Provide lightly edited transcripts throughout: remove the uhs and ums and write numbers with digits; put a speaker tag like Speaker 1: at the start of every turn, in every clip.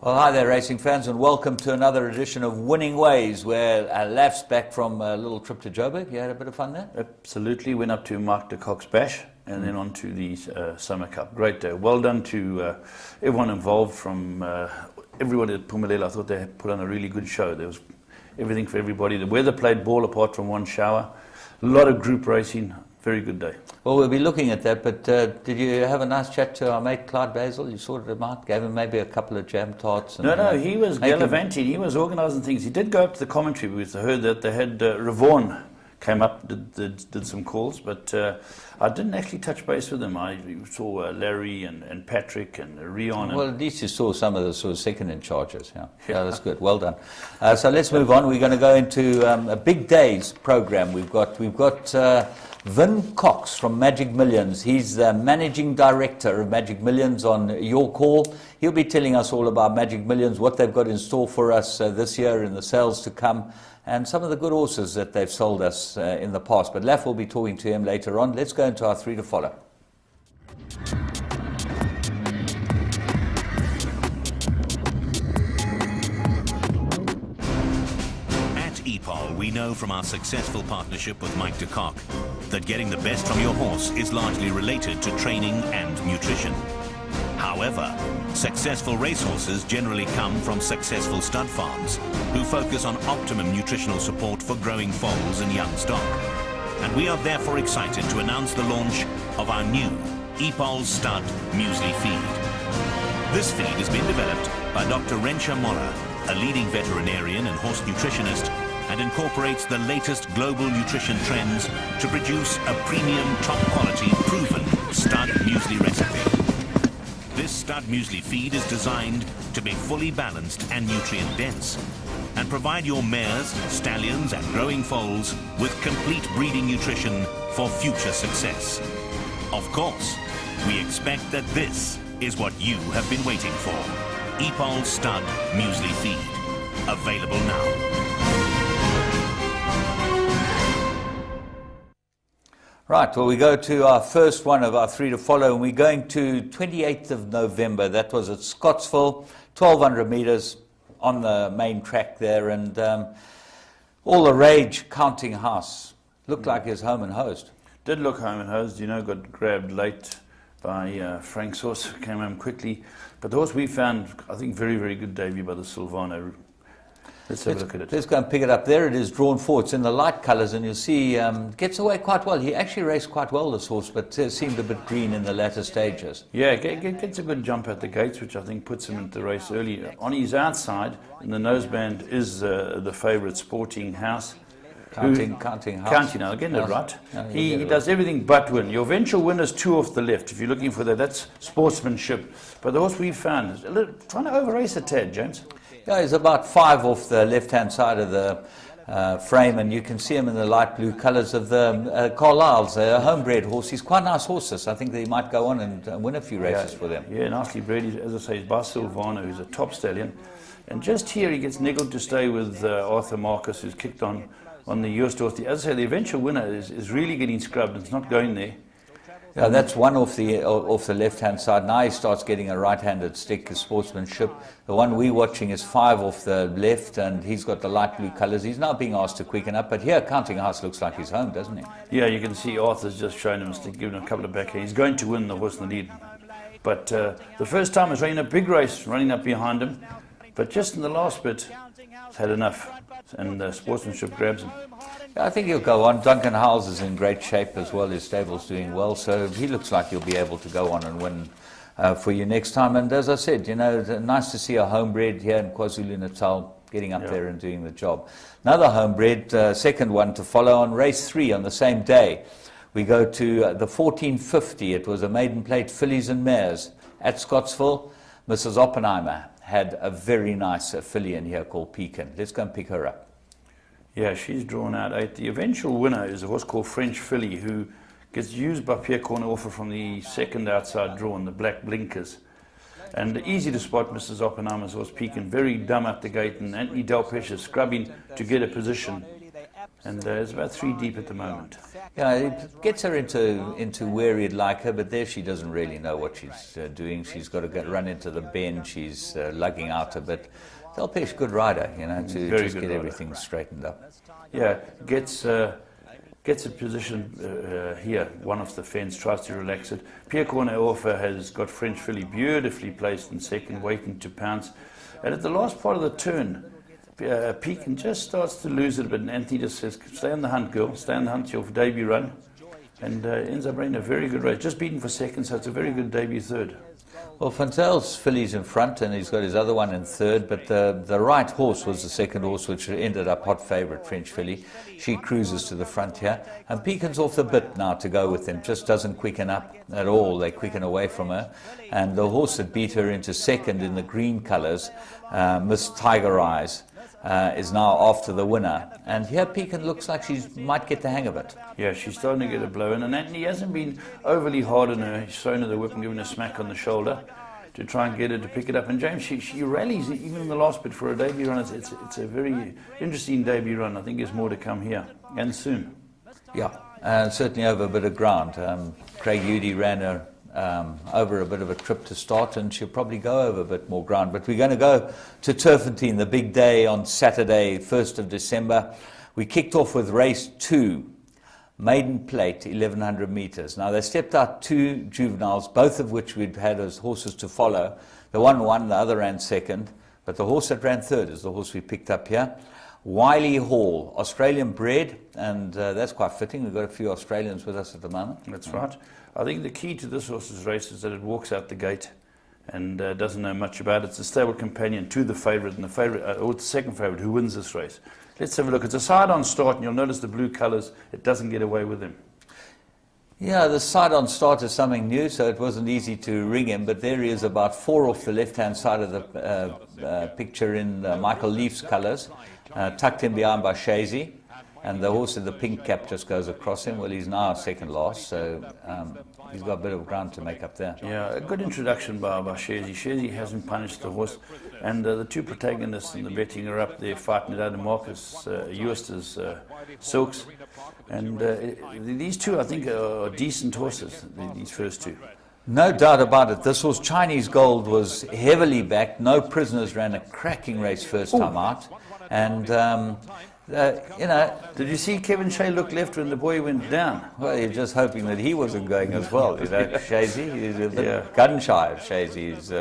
Speaker 1: Well, hi there, racing fans, and welcome to another edition of Winning Ways, where Laf's back from a little trip to Joburg. You had a bit of fun there?
Speaker 2: Absolutely. Went up to Mark de Kock's Bash and then on to the Summer Cup. Great day. Well done to everyone involved, from everyone at Phumelela. I thought they had put on a really good show. There was everything for everybody. The weather played ball apart from one shower. A lot of group racing. Very good day.
Speaker 1: Well, we'll be looking at that, but did you have a nice chat to our mate Clyde Basil? You sorted him out, gave him maybe a couple of jam tarts? And,
Speaker 2: no, he was gallivanting. He was organising things. He did go up to the commentary booth. I heard that they had Ravon came up, did some calls, but I didn't actually touch base with him. I saw Larry and Patrick and Rion.
Speaker 1: Well, at least you saw some of the sort of second in charges. Yeah, that's good. Well done. So let's move on. We're going to go into a big days program. We've got Vin Cox from Magic Millions. He's the managing director of Magic Millions on Your Call. He'll be telling us all about Magic Millions, what they've got in store for us this year and the sales to come, and some of the good horses that they've sold us in the past. But Laf will be talking to him later on. Let's go into our three to follow.
Speaker 3: We know from our successful partnership with Mike de Kock that getting the best from your horse is largely related to training and nutrition. However, successful racehorses generally come from successful stud farms who focus on optimum nutritional support for growing foals and young stock. And we are therefore excited to announce the launch of our new Epal Stud Muesli Feed. This feed has been developed by Dr. Rensha Mora, a leading veterinarian and horse nutritionist, and incorporates the latest global nutrition trends to produce a premium, top-quality, proven stud muesli recipe. This stud muesli feed is designed to be fully balanced and nutrient-dense and provide your mares, stallions and growing foals with complete breeding nutrition for future success. Of course, we expect that this is what you have been waiting for. Epal Stud Muesli Feed. Available now.
Speaker 1: Right, well, we go to our first one of our three to follow, and we're going to 28th of November. That was at Scottsville, 1,200 metres on the main track there, and all the rage. Counting House looked like his home and hosed.
Speaker 2: Did look home and hosed, got grabbed late by Frank's horse, came home quickly. But the horse we found, I think, very, very good debut by the Silvano. Let's have a look at it.
Speaker 1: Let's go and pick it up. There it is, drawn forward. It's in the light colours, and you'll see gets away quite well. He actually raced quite well, this horse, but seemed a bit green in the latter stages.
Speaker 2: Yeah, gets a good jump at the gates, which I think puts him into the race early. On his outside, in the noseband, is the favourite Sporting House.
Speaker 1: Counting House.
Speaker 2: I'll get it right. He does everything but win. Your eventual winner's two off the left. If you're looking for that, that's sportsmanship. But the horse we found is trying to over-race a tad, James.
Speaker 1: Yeah, he's about 5 off the left-hand side of the frame, and you can see him in the light blue colours of the Carlisle's, a homebred horse. He's quite nice horses. I think that he might go on and win a few races for them.
Speaker 2: Yeah, nicely bred. As I say, he's by Silvano, who's a top stallion. And just here he gets niggled to stay with Arthur Marcus, who's kicked on the US horse. As I say, the eventual winner is really getting scrubbed. It's not going there.
Speaker 1: Yeah, that's one off the left-hand side. Now he starts getting a right-handed stick, his sportsmanship. The one we're watching is 5 off the left, and he's got the light blue colours. He's now being asked to quicken up, but here Counting House looks like he's home, doesn't he?
Speaker 2: Yeah, you can see Arthur's just shown him a stick, giving him a couple of backhands. He's going to win the horse in the lead. But the first time was running a big race, running up behind him. But just in the last bit, he's had enough, and sportsmanship grabs him.
Speaker 1: I think he'll go on. Duncan Howells is in great shape as well. His stable's doing well, so he looks like he'll be able to go on and win for you next time. And as I said, nice to see a homebred here in KwaZulu-Natal getting up there and doing the job. Another homebred, second one to follow on race 3 on the same day. We go to the 1450. It was a maiden plate fillies and mares at Scottsville. Mrs. Oppenheimer had a very nice filly in here called Pekin. Let's go and pick her up.
Speaker 2: Yeah, she's drawn out 8. The eventual winner is a horse called French Filly, who gets used by Pierre Cornhofer from the second outside draw in the black blinkers. And easy to spot Mrs. Oppenheimer's horse Pekin, very dumb at the gate, and Anthony Delpeche is scrubbing to get a position. And it's about 3 deep at the moment.
Speaker 1: Yeah, it gets her into where he'd like her, but there she doesn't really know what she's doing. She's got to run into the bend. She's lugging out a bit. Delpesh, good rider, you know, to
Speaker 2: Very
Speaker 1: just
Speaker 2: good
Speaker 1: get
Speaker 2: rider.
Speaker 1: everything straightened up.
Speaker 2: Yeah, gets a position here, one off the fence, tries to relax it. Pierre Corneaufer has got French filly beautifully placed in second, waiting to pounce. And at the last part of the turn, Pekin just starts to lose it a bit, and Anthony just says, stay on the hunt, girl, stay on the hunt, your debut run. And ends up running a very good race, just beaten for second, so it's a very good debut third.
Speaker 1: Well, Fontel's filly's in front, and he's got his other one in third, but the right horse was the second horse, which ended up hot favourite, French filly. She cruises to the front here, and Pekin's off the bit now to go with him, just doesn't quicken up at all. They quicken away from her, and the horse that beat her into second in the green colours, Miss Tiger Eyes, is now after the winner. And here Pekin looks like she might get the hang of it.
Speaker 2: Yeah, she's starting to get a blow in, and Anthony hasn't been overly hard on her. He's thrown her the whip and given her a smack on the shoulder to try and get her to pick it up. And James, she rallies even in the last bit for a debut run. It's a very interesting debut run. I think there's more to come here, and soon.
Speaker 1: Yeah, certainly over a bit of ground. Craig Udy ran her over a bit of a trip to start, and she'll probably go over a bit more ground. But we're going to go to Turfentine, the big day on Saturday, 1st of December. We kicked off with race 2, Maiden Plate, 1,100 metres. Now, they stepped out 2 juveniles, both of which we'd had as horses to follow. The one won, the other ran second, but the horse that ran third is the horse we picked up here. Wiley Hall, Australian bred, and that's quite fitting. We've got a few Australians with us at the moment.
Speaker 2: That's right. I think the key to this horse's race is that it walks out the gate and doesn't know much about it. It's a stable companion to the favourite, and the favourite, or the second favourite, who wins this race. Let's have a look. It's a side-on start, and you'll notice the blue colours. It doesn't get away with him.
Speaker 1: Yeah, the side-on start is something new, so it wasn't easy to ring him, but there he is about 4 off the left-hand side of the picture in Michael Leaf's colours, tucked in behind by Shazy, and the horse in the pink cap just goes across him. Well, he's now second last, so he's got a bit of ground to make up there.
Speaker 2: Yeah, a good introduction by Shazy. Shazy hasn't punished the horse, and the 2 protagonists in the betting are up there fighting it out in Marcus Eustace's Silks. And these 2, I think, are decent horses, these first 2.
Speaker 1: No doubt about it. This horse, Chinese Gold, was heavily backed. No Prisoners ran a cracking race first time out. And, you know...
Speaker 2: Did you see Kevin Shea look left when the boy went down?
Speaker 1: Well, you're just hoping that he wasn't going as well. You know, Shazy, he's a bit gun shy of Shazy's.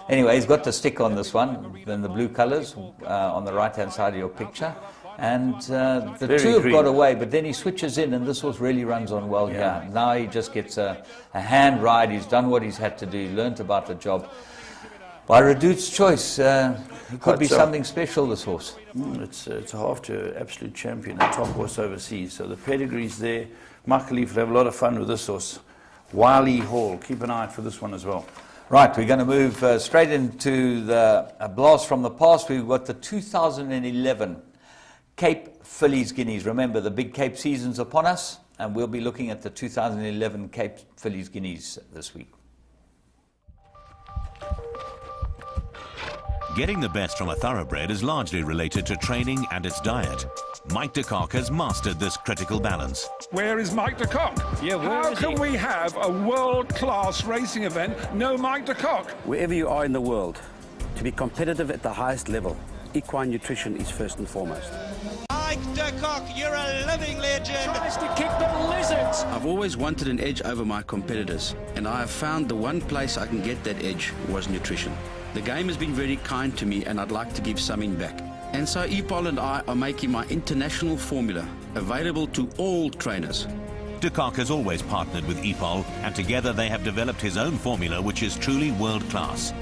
Speaker 1: Anyway, he's got the stick on this one, in the blue colours, on the right-hand side of your picture. And the
Speaker 2: Very
Speaker 1: 2 have
Speaker 2: green.
Speaker 1: got away, but then he switches in, and this horse really runs on well here. Now he just gets a hand ride. He's done what he's had to do. He learnt about the job. By Redout's choice, he could be something special, this horse.
Speaker 2: It's a half to absolute champion, a top horse overseas. So the pedigree's there. Michael Leaf will have a lot of fun with this horse. Wiley Hall, keep an eye out for this one as well.
Speaker 1: Right, we're going to move straight into the blast from the past. We've got the 2011 Cape Fillies Guineas. Remember, the big Cape season's upon us, and we'll be looking at the 2011 Cape Fillies Guineas this week.
Speaker 3: Getting the best from a thoroughbred is largely related to training and its diet. Mike de Kock has mastered this critical balance.
Speaker 4: Where is Mike de Kock?
Speaker 5: Yeah, where
Speaker 4: How
Speaker 5: is
Speaker 4: can
Speaker 5: he?
Speaker 4: we have a world-class racing event, no Mike de Kock?
Speaker 5: Wherever you are in the world, to be competitive at the highest level, equine nutrition is first and foremost.
Speaker 6: Mike de Kock, you're a living legend.
Speaker 7: Tries to kick the lizards.
Speaker 8: I've always wanted an edge over my competitors, and I have found the one place I can get that edge was nutrition. The game has been very kind to me, and I'd like to give something back. And so EPOL and I are making my international formula available to all trainers.
Speaker 3: De Kock has always partnered with EPOL, and together they have developed his own formula, which is truly world-class.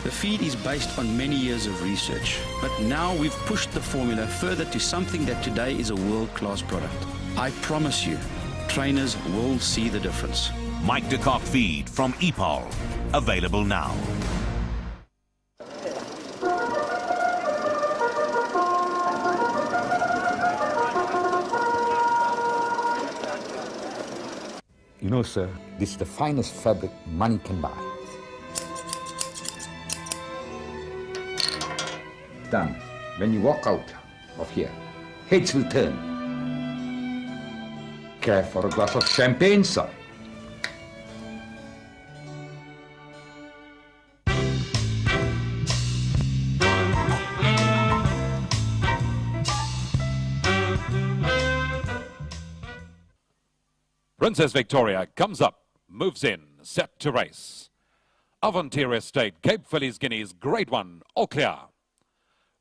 Speaker 8: The feed is based on many years of research, but now we've pushed the formula further to something that today is a world-class product. I promise you, trainers will see the difference.
Speaker 3: Mike de Kock feed from EPOL. Available now.
Speaker 9: You know, sir, this is the finest fabric money can buy. Done. When you walk out of here, heads will turn. for a glass of champagne, sir.
Speaker 10: Princess Victoria comes up, moves in, set to race. Avantier Estate, Cape Phillies Guineas, Grade 1, all clear.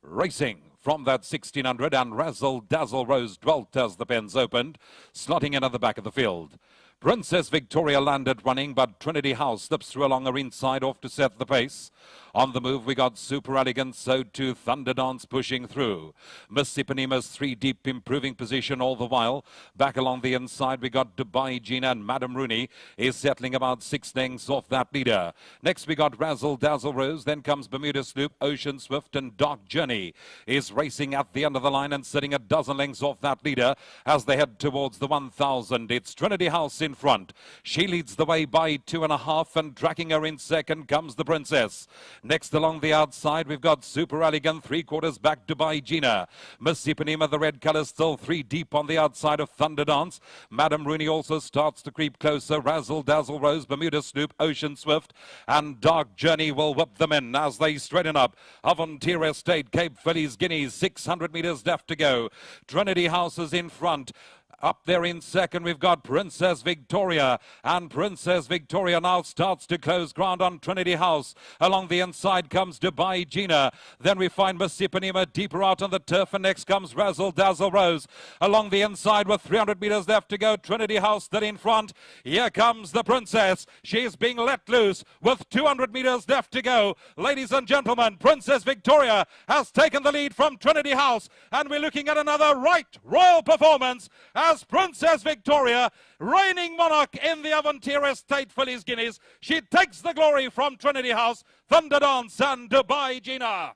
Speaker 10: Racing from that 1600 and Razzle Dazzle Rose dwelt as the pens opened, slotting in at the back of the field. Princess Victoria landed running, but Trinity House slips through along her inside off to set the pace. On the move, we got Super Elegant, so too Thunder Dance pushing through. Miss Ipaneema's 3 deep, improving position all the while. Back along the inside, we got Dubai Gina, and Madam Rooney is settling about 6 lengths off that leader. Next, we got Razzle Dazzle Rose. Then comes Bermuda Sloop, Ocean Swift, and Dark Journey is racing at the end of the line and sitting a dozen lengths off that leader as they head towards the 1000. It's Trinity House in front. She leads the way by 2.5, and tracking her in second comes the Princess. Next along the outside, we've got Super Elegant, 3/4 back Dubai Gina. Miss Ipaneema, the red colour, still 3 deep on the outside of Thunder Dance. Madam Rooney also starts to creep closer. Razzle Dazzle Rose, Bermuda Sloop, Ocean Swift, and Dark Journey will whip them in as they straighten up. Avantier Estate, Cape Phillies Guineas, 600 metres left to go. Trinity House is in front. Up there in second, we've got Princess Victoria, and Princess Victoria now starts to close ground on Trinity House. Along the inside comes Dubai Gina. Then we find Miss Ipaneema deeper out on the turf, and next comes Razzle Dazzle Rose. Along the inside with 300 metres left to go, Trinity House still in front. Here comes the Princess. She's being let loose with 200 metres left to go. Ladies and gentlemen, Princess Victoria has taken the lead from Trinity House, and we're looking at another royal performance as Princess Victoria, reigning monarch in the Avantier Estate Phillies Guineas. She takes the glory from Trinity House, Thunder Dance, and Dubai Gina.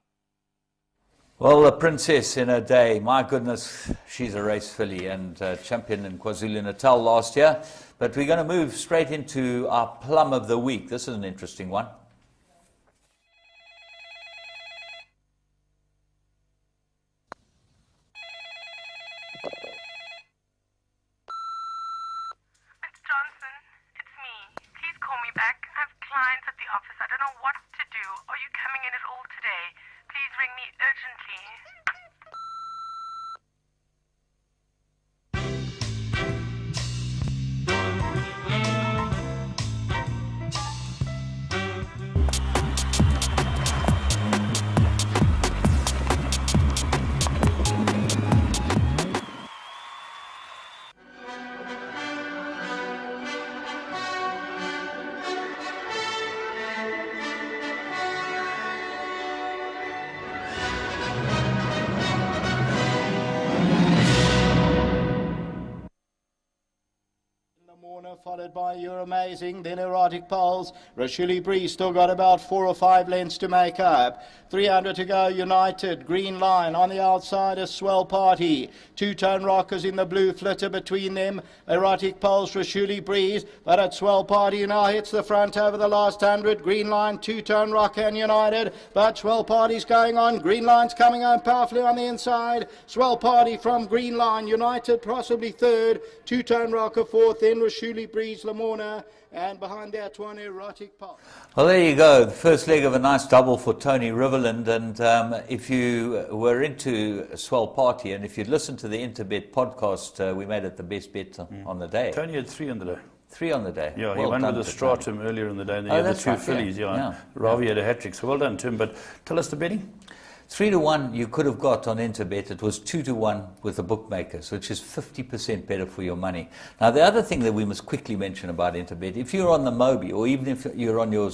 Speaker 1: Well, the Princess in her day, my goodness, she's a race filly and champion in KwaZulu-Natal last year. But we're going to move straight into our plum of the week. This is an interesting one.
Speaker 11: Followed by You're Amazing, then Erotic Pulse. Rashuli Breeze still got about 4 or 5 lengths to make up. 300 to go, United. Green Line on the outside, a Swell Party. 2-Tone Rockers in the blue, flitter between them. Erotic Pulse, Rashuli Breeze. But at Swell Party now hits the front over the last 100. Green Line, 2-Tone Rocker and United. But Swell Party's going on. Green Line's coming on powerfully on the inside. Swell Party from Green Line. United possibly third. 2-Tone Rocker fourth. Then Rashuli Breeze, Lamorna, and behind that one, Erotic Pulse.
Speaker 1: Well, there you go. The first leg of a nice double for Tony Riverland. And if you were into Swell Party, and if you'd listened to the Interbet podcast, we made it the best bet on the day.
Speaker 2: Tony had 3 on the day.
Speaker 1: 3 on the day.
Speaker 2: Yeah,
Speaker 1: well
Speaker 2: he won
Speaker 1: done
Speaker 2: with the
Speaker 1: to
Speaker 2: Stratum
Speaker 1: Tony.
Speaker 2: earlier in the day, and then he had the
Speaker 1: that's
Speaker 2: 2
Speaker 1: right,
Speaker 2: fillies.
Speaker 1: yeah.
Speaker 2: Yeah. Ravi had a hat-trick, so well done to him. But tell us the betting.
Speaker 1: 3-1 you could have got on Interbet. It was 2-1 with the bookmakers, which is 50% better for your money. Now, the other thing that we must quickly mention about Interbet, if you're on the Mobi, or even if you're on your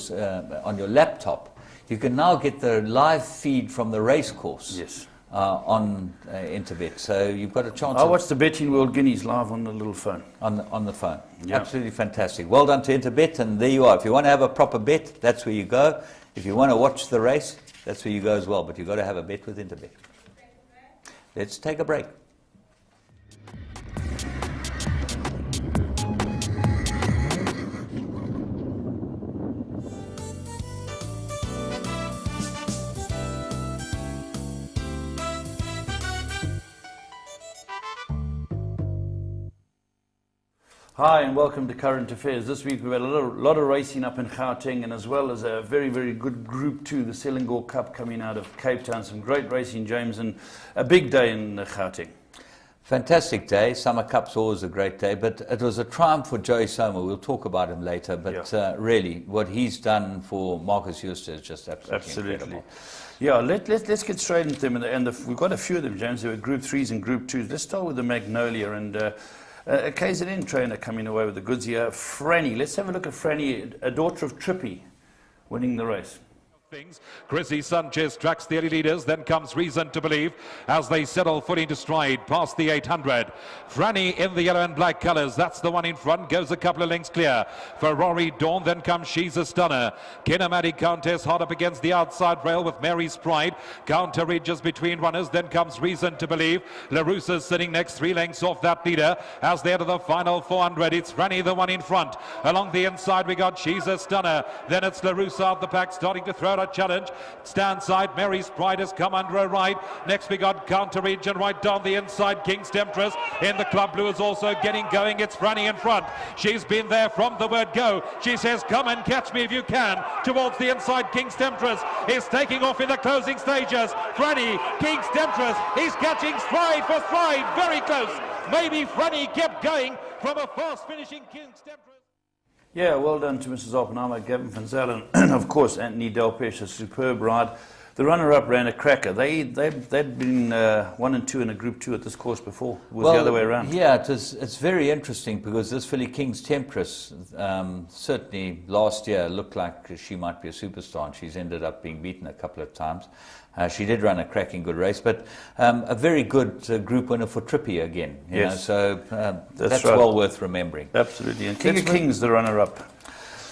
Speaker 1: laptop, you can now get the live feed from the race course.
Speaker 2: Yes.
Speaker 1: On Interbet, so you've got a chance.
Speaker 2: I watched the Betting World Guineas live on the little phone.
Speaker 1: On the phone.
Speaker 2: Yeah.
Speaker 1: Absolutely fantastic. Well done to Interbet, and there you are. If you want to have a proper bet, that's where you go. If you want to watch the race, that's where you go as well. But you've got to have a bet with Interbet. Let's take a break.
Speaker 2: Hi and welcome to Current Affairs. This week we've had a lot of racing up in Gauteng, and as well as a very, very good Group 2, the Selangor Cup coming out of Cape Town. Some great racing, James, and a big day in Gauteng.
Speaker 1: Fantastic day. Summer Cup's always a great day, but it was a triumph for Joey Soma. We'll talk about him later, but really, what he's done for Marcus Huster is just absolutely incredible.
Speaker 2: Yeah, let's get straight into them, and we've got a few of them, James. There were Group 3s and Group 2s. Let's start with the Magnolia, and a KZN trainer coming away with the goods here. Franny, let's have a look at Franny, a daughter of Trippy, winning the race.
Speaker 10: Chrissy Sanchez tracks the early leaders, then comes Reason to Believe as they settle foot into stride past the 800. Franny in the yellow and black colours, that's the one in front, goes a couple of lengths clear. Ferrari Dawn, then comes She's a Stunner. Kinematic Countess hard up against the outside rail with Mary's Pride. Counter ridges between runners, then comes Reason to Believe. LaRussa's sitting next, 3 lengths off that leader as they enter the final 400. It's Franny, the one in front. Along the inside we got She's a Stunner, then it's LaRussa out the pack, starting to throw out a challenge. Stand side, Mary's Pride has come under a ride. Next we got Counter Ridge, and right down the inside King's Temptress in the Club Blue is also getting going. It's Franny in front. She's been there from the word go. She says come and catch me if you can. Towards the inside King's Temptress is taking off in the closing stages. Franny, King's Temptress, he's catching stride for stride, very close. Maybe Franny kept going from a fast finishing King's Temptress.
Speaker 2: Yeah, well done to Mrs. Oppenheimer, Gavin van Zalen, and of course Anthony Delpesh, a superb ride. The runner-up ran a cracker. They'd been 1 and 2 in a Group 2 at this course before. It was the other way around.
Speaker 1: Yeah, it's very interesting because this filly King's Temptress certainly last year looked like she might be a superstar, and she's ended up being beaten a couple of times. She did run a cracking good race, but a very good group winner for Trippy again. You know, so that's
Speaker 2: right.
Speaker 1: Well worth remembering.
Speaker 2: Absolutely. And King of Kings, the runner-up.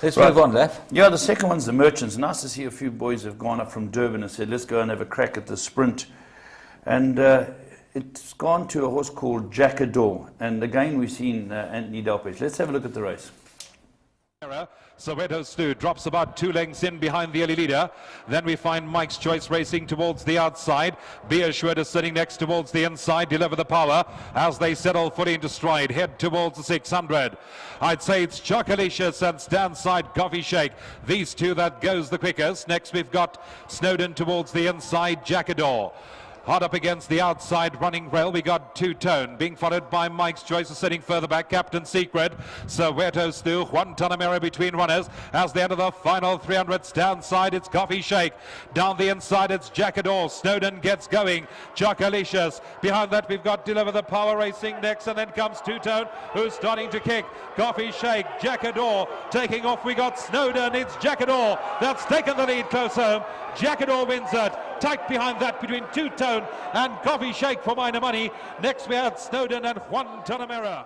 Speaker 1: Let's move on, Laf.
Speaker 2: Yeah, the second one's the Merchants. Nice to see a few boys have gone up from Durban and said, let's go and have a crack at the sprint. And it's gone to a horse called Jackador. And again, we've seen Anthony Delpesh. Let's have a look at the race.
Speaker 10: Soweto Stu drops about 2 lengths in behind the early leader. Then we find Mike's Choice racing towards the outside. Be Assured is sitting next towards the inside. Deliver the Power as they settle fully into stride. Head towards the 600. I'd say it's Chocolicious and Stand Side Coffee Shake. These two that goes the quickest. Next we've got Snowden towards the inside. Jackador. Hard up against the outside running rail, we got Two Tone, being followed by Mike's Choice, sitting further back, Captain Secret, Soweto Stu, Juan Tanamera between runners, as they enter the final 300, stand side, it's Coffee Shake, down the inside, it's Jackador, Snowden gets going, Chocolicious, behind that we've got Deliver the Power racing next, and then comes Two Tone, who's starting to kick, Coffee Shake, Jackador, taking off, we got Snowden, it's Jackador, that's taken the lead close home, Jackador wins it. Tight behind that between Two Tone and Coffee Shake for minor money. Next we had Snowden and Juan Tanamera.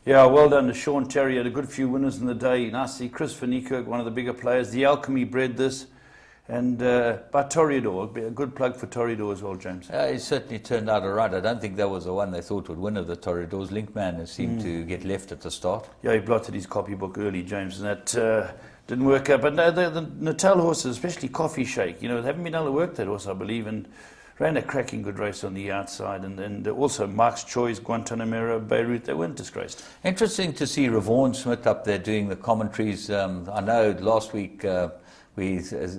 Speaker 2: Yeah, well done to Sean Terry. Had a good few winners in the day. Nice to see Chris Van Niekerk, one of the bigger players. The Alchemy bred this. And by Toreador, a good plug for Toreador as well, James.
Speaker 1: He certainly turned out all right. I don't think that was the one they thought would win of the Toreadors. Linkman seemed to get left at the start.
Speaker 2: Yeah, he blotted his copybook early, James, and that didn't work out. But no, the Natal horses, especially Coffee Shake, you know, they haven't been able to work that horse, I believe, and ran a cracking good race on the outside. And also Mark's Choice, Guantanamera, Beirut, they weren't disgraced.
Speaker 1: Interesting to see Ravon Smith up there doing the commentaries. I know last week we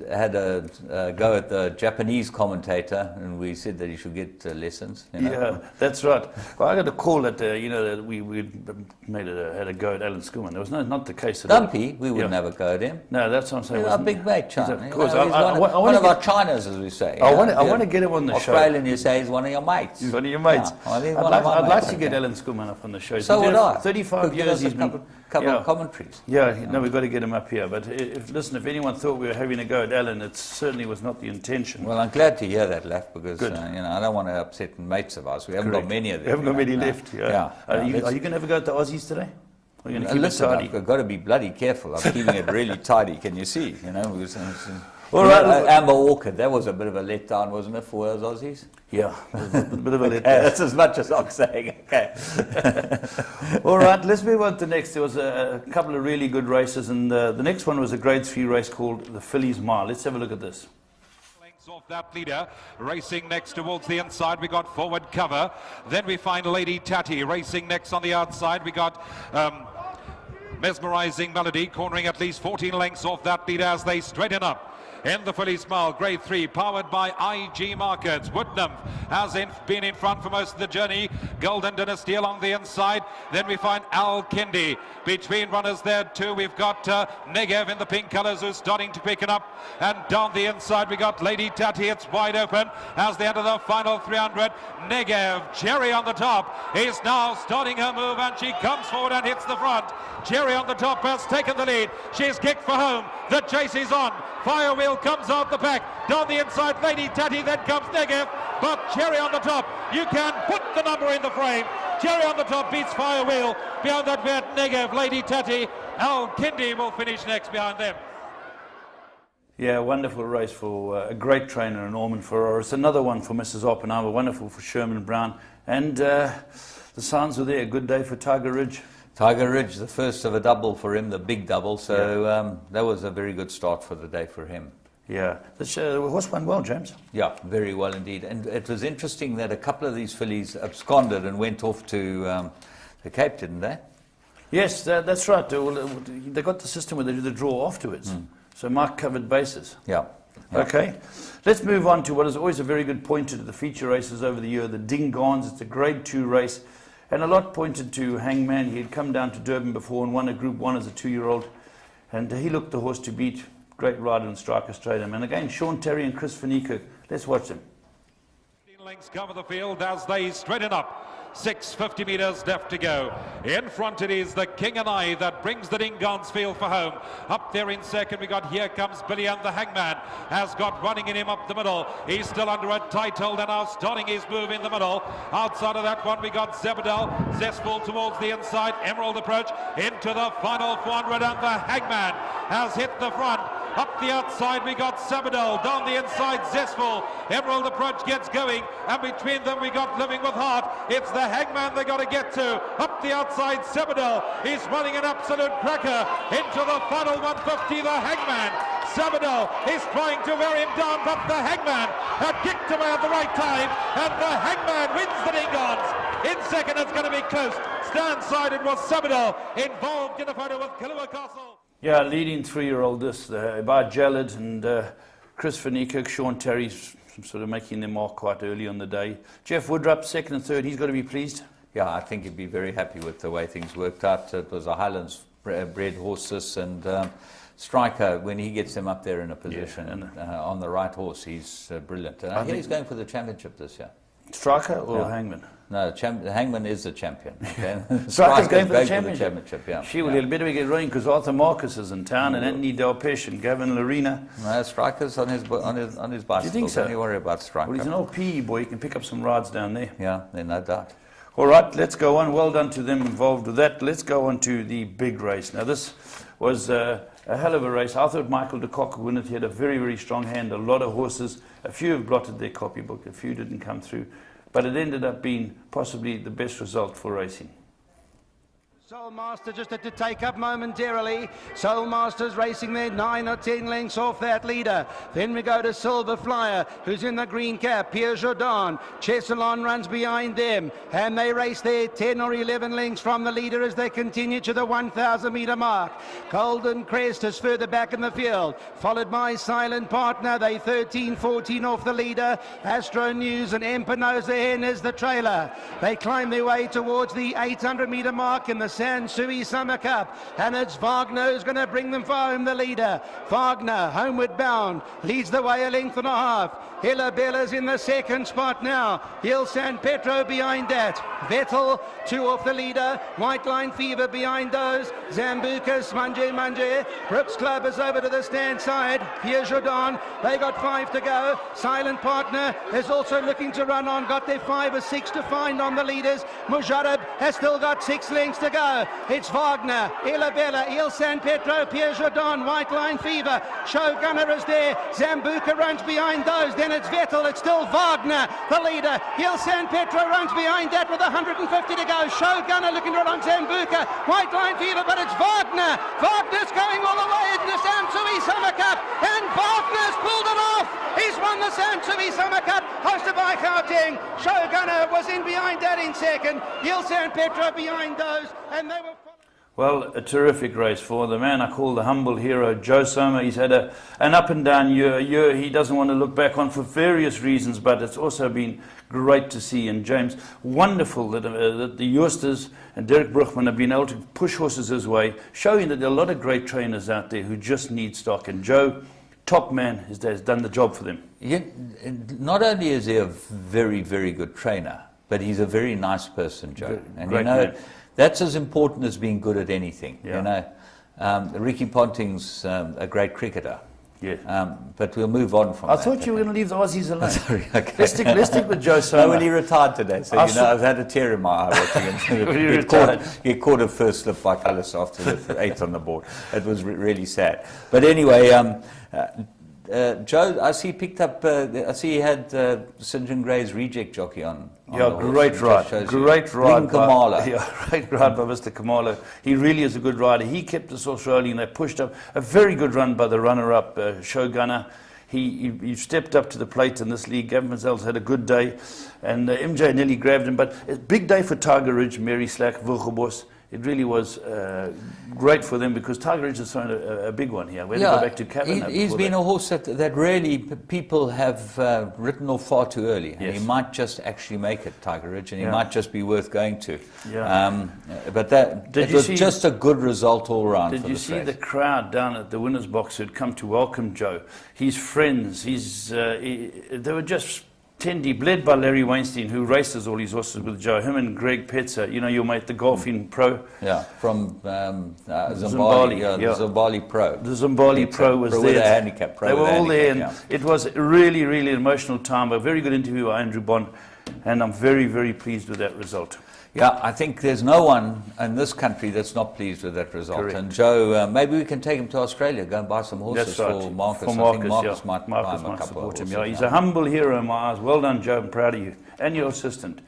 Speaker 1: had a go at the Japanese commentator, and we said that he should get lessons. You know?
Speaker 2: Yeah, that's right. Well, I got a call that that we had a go at Alan Schoolman. That was not the case at all.
Speaker 1: Dumpy, we wouldn't have a go at him.
Speaker 2: No, that's what I'm saying.
Speaker 1: He's our big mate, China.
Speaker 2: Of course,
Speaker 1: he's one of our Chinas, as we say.
Speaker 2: I want to get him on the show.
Speaker 1: Australian, you say, is one of your mates.
Speaker 2: He's one of your mates.
Speaker 1: Yeah,
Speaker 2: I'd like to get Alan Schoolman up on the show.
Speaker 1: So would I.
Speaker 2: 35 years he's been...
Speaker 1: couple of commentaries.
Speaker 2: Yeah, no, we've got to get him up here. But listen, if anyone thought we were having a go at Alan, it certainly was not the intention.
Speaker 1: Well, I'm glad to hear that, Laf, because I don't want to upset mates of ours. We haven't got many of them.
Speaker 2: We haven't got many left. Yeah. Are you going to have a go at the Aussies today? Or are you going to keep it tidy?
Speaker 1: I've got to be bloody careful. I'm keeping it really tidy. Can you see?
Speaker 2: All right.
Speaker 1: Amber Orchid, that was a bit of a letdown, wasn't it, for us Aussies?
Speaker 2: Yeah, a bit of a letdown.
Speaker 1: That's as much as I'm saying. Okay.
Speaker 2: All right, let's move on to next. There was a couple of really good races, and the next one was a Grade 3 race called the Fillies Mile. Let's have a look at this.
Speaker 10: Off that leader, racing next towards the inside, we got Forward Cover. Then we find Lady Tatty racing next on the outside. We got Mesmerizing Melody cornering at least 14 lengths off that leader as they straighten up. In the Filly Smile, Grade 3, powered by IG Markets. Woodnymph has been in front for most of the journey. Golden Dynasty along the inside. Then we find Al Kindi. Between runners there too, we've got Negev in the pink colours who's starting to quicken up. And down the inside we got Lady Tati. It's wide open as they enter the final 300. Negev, Jerry on the top, is now starting her move and she comes forward and hits the front. Jerry on the top has taken the lead. She's kicked for home. The chase is on. Firewheel comes out the back. Down the inside, Lady Tati, then comes Negev. But Cherry on the top. You can put the number in the frame. Cherry on the top beats Firewheel. Behind that vet, Negev, Lady Tati. Al Kindi will finish next behind them.
Speaker 2: Yeah, wonderful race for a great trainer in Norman Ferrara. It's another one for Mrs. Oppenheimer, wonderful for Sherman Brown. And the signs were there. A good day for Tiger Ridge.
Speaker 1: Tiger Ridge, the first of a double for him, the big double. So that was a very good start for the day for him.
Speaker 2: Yeah. The horse won well, James.
Speaker 1: Yeah, very well indeed. And it was interesting that a couple of these fillies absconded and went off to the Cape, didn't they?
Speaker 2: Yes, that's right. They got the system where they do the draw afterwards. So Mark covered bases.
Speaker 1: Yeah.
Speaker 2: Okay. Let's move on to what is always a very good pointer to the feature races over the year, the Dingons. It's a Grade 2 race. And a lot pointed to Hangman. He had come down to Durban before and won a Group 1 as a 2-year-old. And he looked the horse to beat. Great rider and striker straight him. And again, Sean Terry and Chris Van Niekerk. Let's watch them.
Speaker 10: 15 lengths cover the field as they straighten up. 650 metres left to go. In front it is the King and I that brings the Dingons field for home. Up there in second we got Here Comes Billy, and the Hangman has got running in him up the middle. He's still under a tight hold and now starting his move in the middle. Outside of that one we got Zebedel. Zestful towards the inside. Emerald approach into the final 400 and the Hangman has hit the front. Up the outside we got Sabadell, down the inside Zestful. Emerald approach gets going, and between them we got Living with Heart. It's the Hangman they got to get to. Up the outside Sabadell is running an absolute cracker into the final 150. The Hangman, Sabadell is trying to wear him down, but the Hangman had kicked away at the right time, and the Hangman wins the Dingons. In second it's going to be close. Stand side it was Sabadell involved in a photo with Killua Castle.
Speaker 2: Yeah, leading 3-year-old this, by Jalad and Chris Van Niekerk, Sean Terry sort of making their mark quite early on the day. Jeff Woodrup, second and third, he's got to be pleased.
Speaker 1: Yeah, I think he'd be very happy with the way things worked out. It was a Highlands bred horses, and Striker, when he gets him up there in a position on the right horse, he's brilliant. And I think he's going for the championship this year.
Speaker 2: Striker or Hangman?
Speaker 1: No, Hangman is the champion. Okay?
Speaker 2: Striker's going for the championship.
Speaker 1: Yeah.
Speaker 2: She will better be get running because Arthur Marcus is in town and Anthony Delpesh and Gavin Larena.
Speaker 1: No, Striker's on his bicycle.
Speaker 2: Do you think so?
Speaker 1: Don't you worry about Striker.
Speaker 2: Well, he's an old PE boy. He can pick up some rides down there.
Speaker 1: Yeah, no doubt.
Speaker 2: All right, let's go on. Well done to them involved with that. Let's go on to the big race. Now, this was a hell of a race. I thought Michael de Kock would win it. He had a very, very strong hand. A lot of horses. A few have blotted their copybook. A few didn't come through. But it ended up being possibly the best result for racing.
Speaker 12: Soulmaster just had to take up momentarily. Soulmaster's racing there 9 or 10 lengths off that leader. Then we go to Silver Flyer, who's in the green cap. Pierre Jourdan. Chessalon runs behind them. And they race there 10 or 11 lengths from the leader as they continue to the 1,000 metre mark. Golden Crest is further back in the field, followed by Silent Partner. They 13-14 off the leader. Astro News and Empanosa Hen is the trailer. They climb their way towards the 800 metre mark in the San Sui Summer Cup, and it's Wagner who's going to bring them for home, the leader. Wagner, homeward bound, leads the way a length and a half. Hilla Bella's in the second spot now. Il San Petro behind that. Vettel, 2 off the leader. White Line Fever behind those. Zambucas, Manje. Brooks Club is over to the stand side. Pierre Jourdan, they got 5 to go. Silent Partner is also looking to run on. Got their 5 or 6 to find on the leaders. Mujarab has still got 6 lengths to go. It's Wagner, Hilla Bella, Il San Petro, Pierre Jourdan, White Line Fever. Showgunner is there. Zambuca runs behind those. Then it's Vettel. It's still Wagner, the leader. Il San Petro runs behind that with 150 to go. Showgunner looking to run on Zambuca. White Line Fever, but it's Wagner. Wagner's going all the way into the Sansui Summer Cup, and Wagner's pulled it off. He's won the Sansui Summer Cup, hosted by Gauteng. Showgunner was in behind that in second. Il San Petro behind those, and they were...
Speaker 2: Well, a terrific race for the man I call the humble hero, Joe Soma. He's had an up and down year he doesn't want to look back on for various reasons, but it's also been great to see. And James, wonderful that the Joosters and Derek Brugman have been able to push horses his way, showing that there are a lot of great trainers out there who just need stock. And Joe, top man, has done the job for them.
Speaker 1: Not only is he a very, very good trainer, but he's a very nice person, Joe. And
Speaker 2: great
Speaker 1: you know,
Speaker 2: man.
Speaker 1: that's as important as being good at anything.
Speaker 2: Yeah.
Speaker 1: You know, Ricky Ponting's a great cricketer.
Speaker 2: Yeah.
Speaker 1: But we'll move on from
Speaker 2: I
Speaker 1: that.
Speaker 2: thought you were going to leave the Aussies alone.
Speaker 1: Sorry, okay.
Speaker 2: Let's stick with Joe Soma.
Speaker 1: No, when he retired today, so I've had a tear in my eye watching him. He caught a first slip by Cullis after the 8th on the board. It was really sad. But anyway, Joe, I see picked up. I see he had St. John Gray's reject jockey on.
Speaker 2: Yeah, great ride. Great ride.
Speaker 1: Kamala.
Speaker 2: Yeah, great ride by Mr. Kamala. He really is a good rider. He kept us all rolling. They pushed up a very good run by the runner-up, Shogunner. He stepped up to the plate in this league. Gavin Mazel's had a good day, and MJ nearly grabbed him. But a big day for Tiger Ridge, Mary Slack, Wilgebos. It really was great for them because Tiger Ridge has thrown a big one here. We had to go back to Cabernet.
Speaker 1: He's been a horse that really people have written off far too early. And he might just actually make it, Tiger Ridge, and he might just be worth going to.
Speaker 2: Yeah.
Speaker 1: But it was just a good result all round.
Speaker 2: Did you see the crowd down at the winner's box who'd come to welcome Joe? His friends, they were just tendy, led by Larry Weinstein, who races all his horses with Joe. Him and Greg Petzer, you know, your mate, the golfing pro.
Speaker 1: Yeah, from Zimbali,
Speaker 2: the
Speaker 1: Zimbali Pro.
Speaker 2: The Zimbali Pro was there.
Speaker 1: With a handicap pro.
Speaker 2: They were all there, and it was a really, really emotional time. A very good interview by Andrew Bond, and I'm very, very pleased with that result.
Speaker 1: Yeah, I think there's no one in this country that's not pleased with that result.
Speaker 2: Correct.
Speaker 1: And Joe, maybe we can take him to Australia, go and buy some horses for Marcus.
Speaker 2: For Marcus,
Speaker 1: I think Marcus might
Speaker 2: support him. Yeah, he's a humble hero in my eyes. Well done, Joe. I'm proud of you. And your assistant.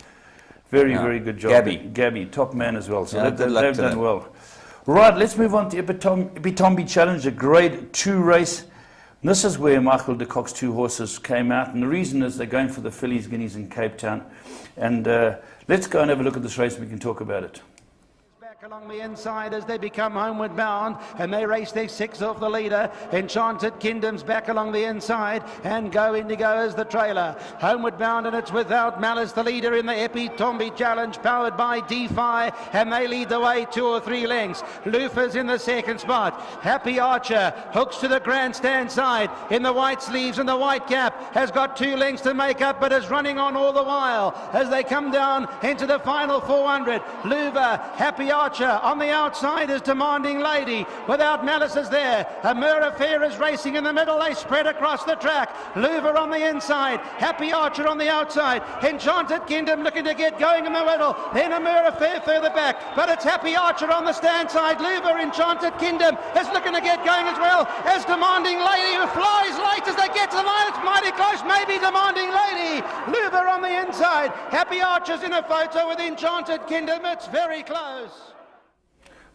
Speaker 2: Very, very good job. Gabby, top man as well. So they've done well. Right, let's move on to Ibitombi Challenge, a Grade 2 race. And this is where Michael de Kock's two horses came out. And the reason is they're going for the Fillies Guineas in Cape Town. And let's go and have a look at this race and we can talk about it.
Speaker 12: Along the inside as they become homeward bound, and they race their six off the leader. Enchanted Kingdom's back along the inside, and Go Indigo as the trailer. Homeward bound, and it's Without Malice, the leader in the Ibitombi Challenge, powered by DeFi, and they lead the way 2 or 3 lengths. Lufa's in the second spot. Happy Archer hooks to the grandstand side in the white sleeves and the white cap, has got 2 lengths to make up, but is running on all the while as they come down into the final 400. Luva, Happy Archer on the outside is Demanding Lady. Without Malice is there. Amura Fair is racing in the middle. They spread across the track. Luva on the inside. Happy Archer on the outside. Enchanted Kingdom looking to get going in the middle. Then Amura Fair further back. But it's Happy Archer on the stand side. Luva, Enchanted Kingdom is looking to get going as well as Demanding Lady, who flies late as they get to the line. It's mighty close. Maybe Demanding Lady. Luva on the inside. Happy Archer's in a photo with Enchanted Kingdom. It's very close.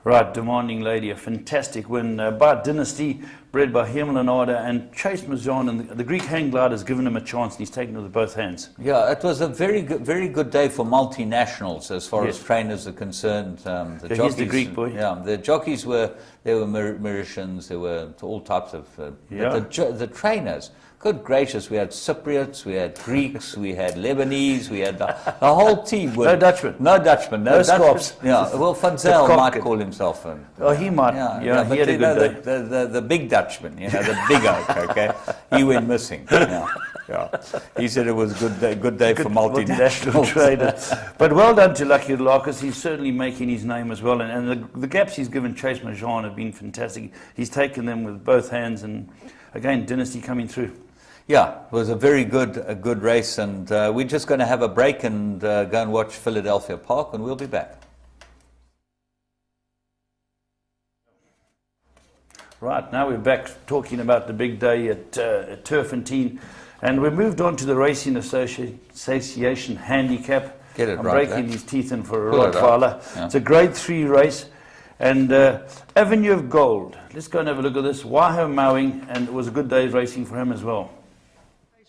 Speaker 2: Right, Demanding Lady, a fantastic win by Dynasty, bred by Hemelanada, and Chase Majan, and the Greek hang glider has given him a chance, and he's taken it with both hands.
Speaker 1: Yeah, it was a very good day for multinationals as far as trainers are concerned. The jockeys,
Speaker 2: he's the Greek boy.
Speaker 1: Yeah, the jockeys were Mauritians, there were all types of. The trainers. Good gracious, we had Cypriots, we had Greeks, we had Lebanese, we had the whole team.
Speaker 2: No Dutchman.
Speaker 1: No Dutchman. No Scots. Yeah, well, Van Zyl might call himself.
Speaker 2: He might. Yeah, he had a good day.
Speaker 1: The big Dutchman, you know, the big oak, okay? He went missing. Yeah. He said it was a good day for multinational
Speaker 2: traders. But well done to Lucky Larkus. He's certainly making his name as well. And the gaps he's given Chase Majan have been fantastic. He's taken them with both hands. And again, Dynasty coming through.
Speaker 1: Yeah, it was a good race, and we're just going to have a break and go and watch Philadelphia Park, and we'll be back.
Speaker 2: Right, now we're back talking about the big day at Turfentine, and we moved on to the Racing Association Handicap.
Speaker 1: Get it
Speaker 2: I'm
Speaker 1: right,
Speaker 2: breaking his teeth in for a
Speaker 1: Pull it
Speaker 2: Rottweiler.
Speaker 1: Yeah.
Speaker 2: It's a Grade 3 race, and Avenue of Gold. Let's go and have a look at this. Waiho mowing, and it was a good day's racing for him as well.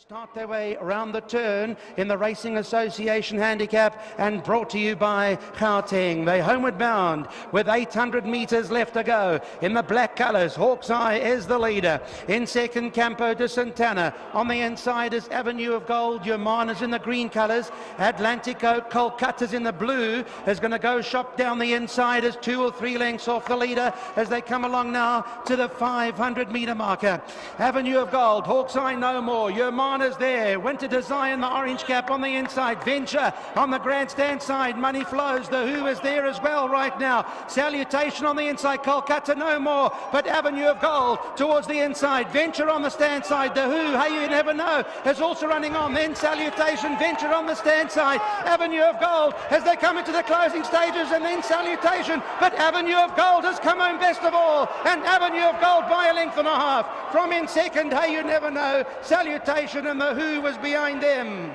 Speaker 12: Start their way around the turn in the Racing Association Handicap, and brought to you by Gauteng. They're homeward bound with 800 metres left to go. In the black colours, Hawk's Eye is the leader. In second, Campo de Santana. On the inside is Avenue of Gold. Yerman is in the green colours. Atlantico Kolkata's in the blue. Is going to go shop down the inside as 2 or 3 lengths off the leader as they come along now to the 500 metre marker. Avenue of Gold, Hawk's Eye no more. Yerman is there. Winter Desire in the orange cap on the inside. Venture on the grandstand side. Money Flows. The Who is there as well right now. Salutation on the inside. Kolkata no more. But Avenue of Gold towards the inside. Venture on the stand side. The Who, hey, you never know, is also running on. Then Salutation. Venture on the stand side. Avenue of Gold as they come into the closing stages, and then Salutation. But Avenue of Gold has come home best of all. And Avenue of Gold by a length and a half. From in second, hey, you never know, Salutation, and the Who was behind them.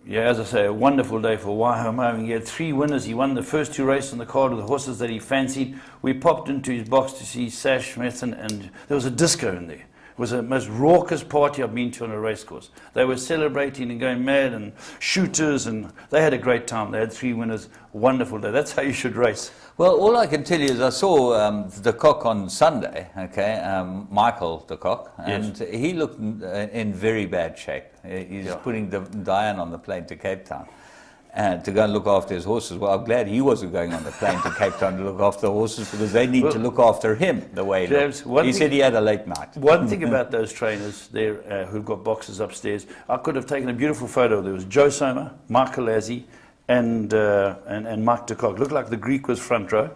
Speaker 2: Yeah, as I say, a wonderful day for Waihomo. He had 3 winners. He won the first 2 races on the card with the horses that he fancied. We popped into his box to see Sash Metzen, and there was a disco in there. It was the most raucous party I've been to on a racecourse. They were celebrating and going mad, and shooters, and they had a great time. They had 3 winners. Wonderful day. That's how you should race.
Speaker 1: Well, all I can tell you is I saw De Kock on Sunday, okay, Michael De Kock, and
Speaker 2: Yes.
Speaker 1: he looked in very bad shape. He's putting Diane on the plane to Cape Town to go and look after his horses. Well, I'm glad he wasn't going on the plane to Cape Town to look after the horses, because they need to look after him the way he
Speaker 2: James,
Speaker 1: looked. He said he had a late night.
Speaker 2: One thing about those trainers there who've got boxes upstairs, I could have taken a beautiful photo. There was Joe Soma, Michael Lazzie, and Mike De Kock. Looked like the Greek was front row,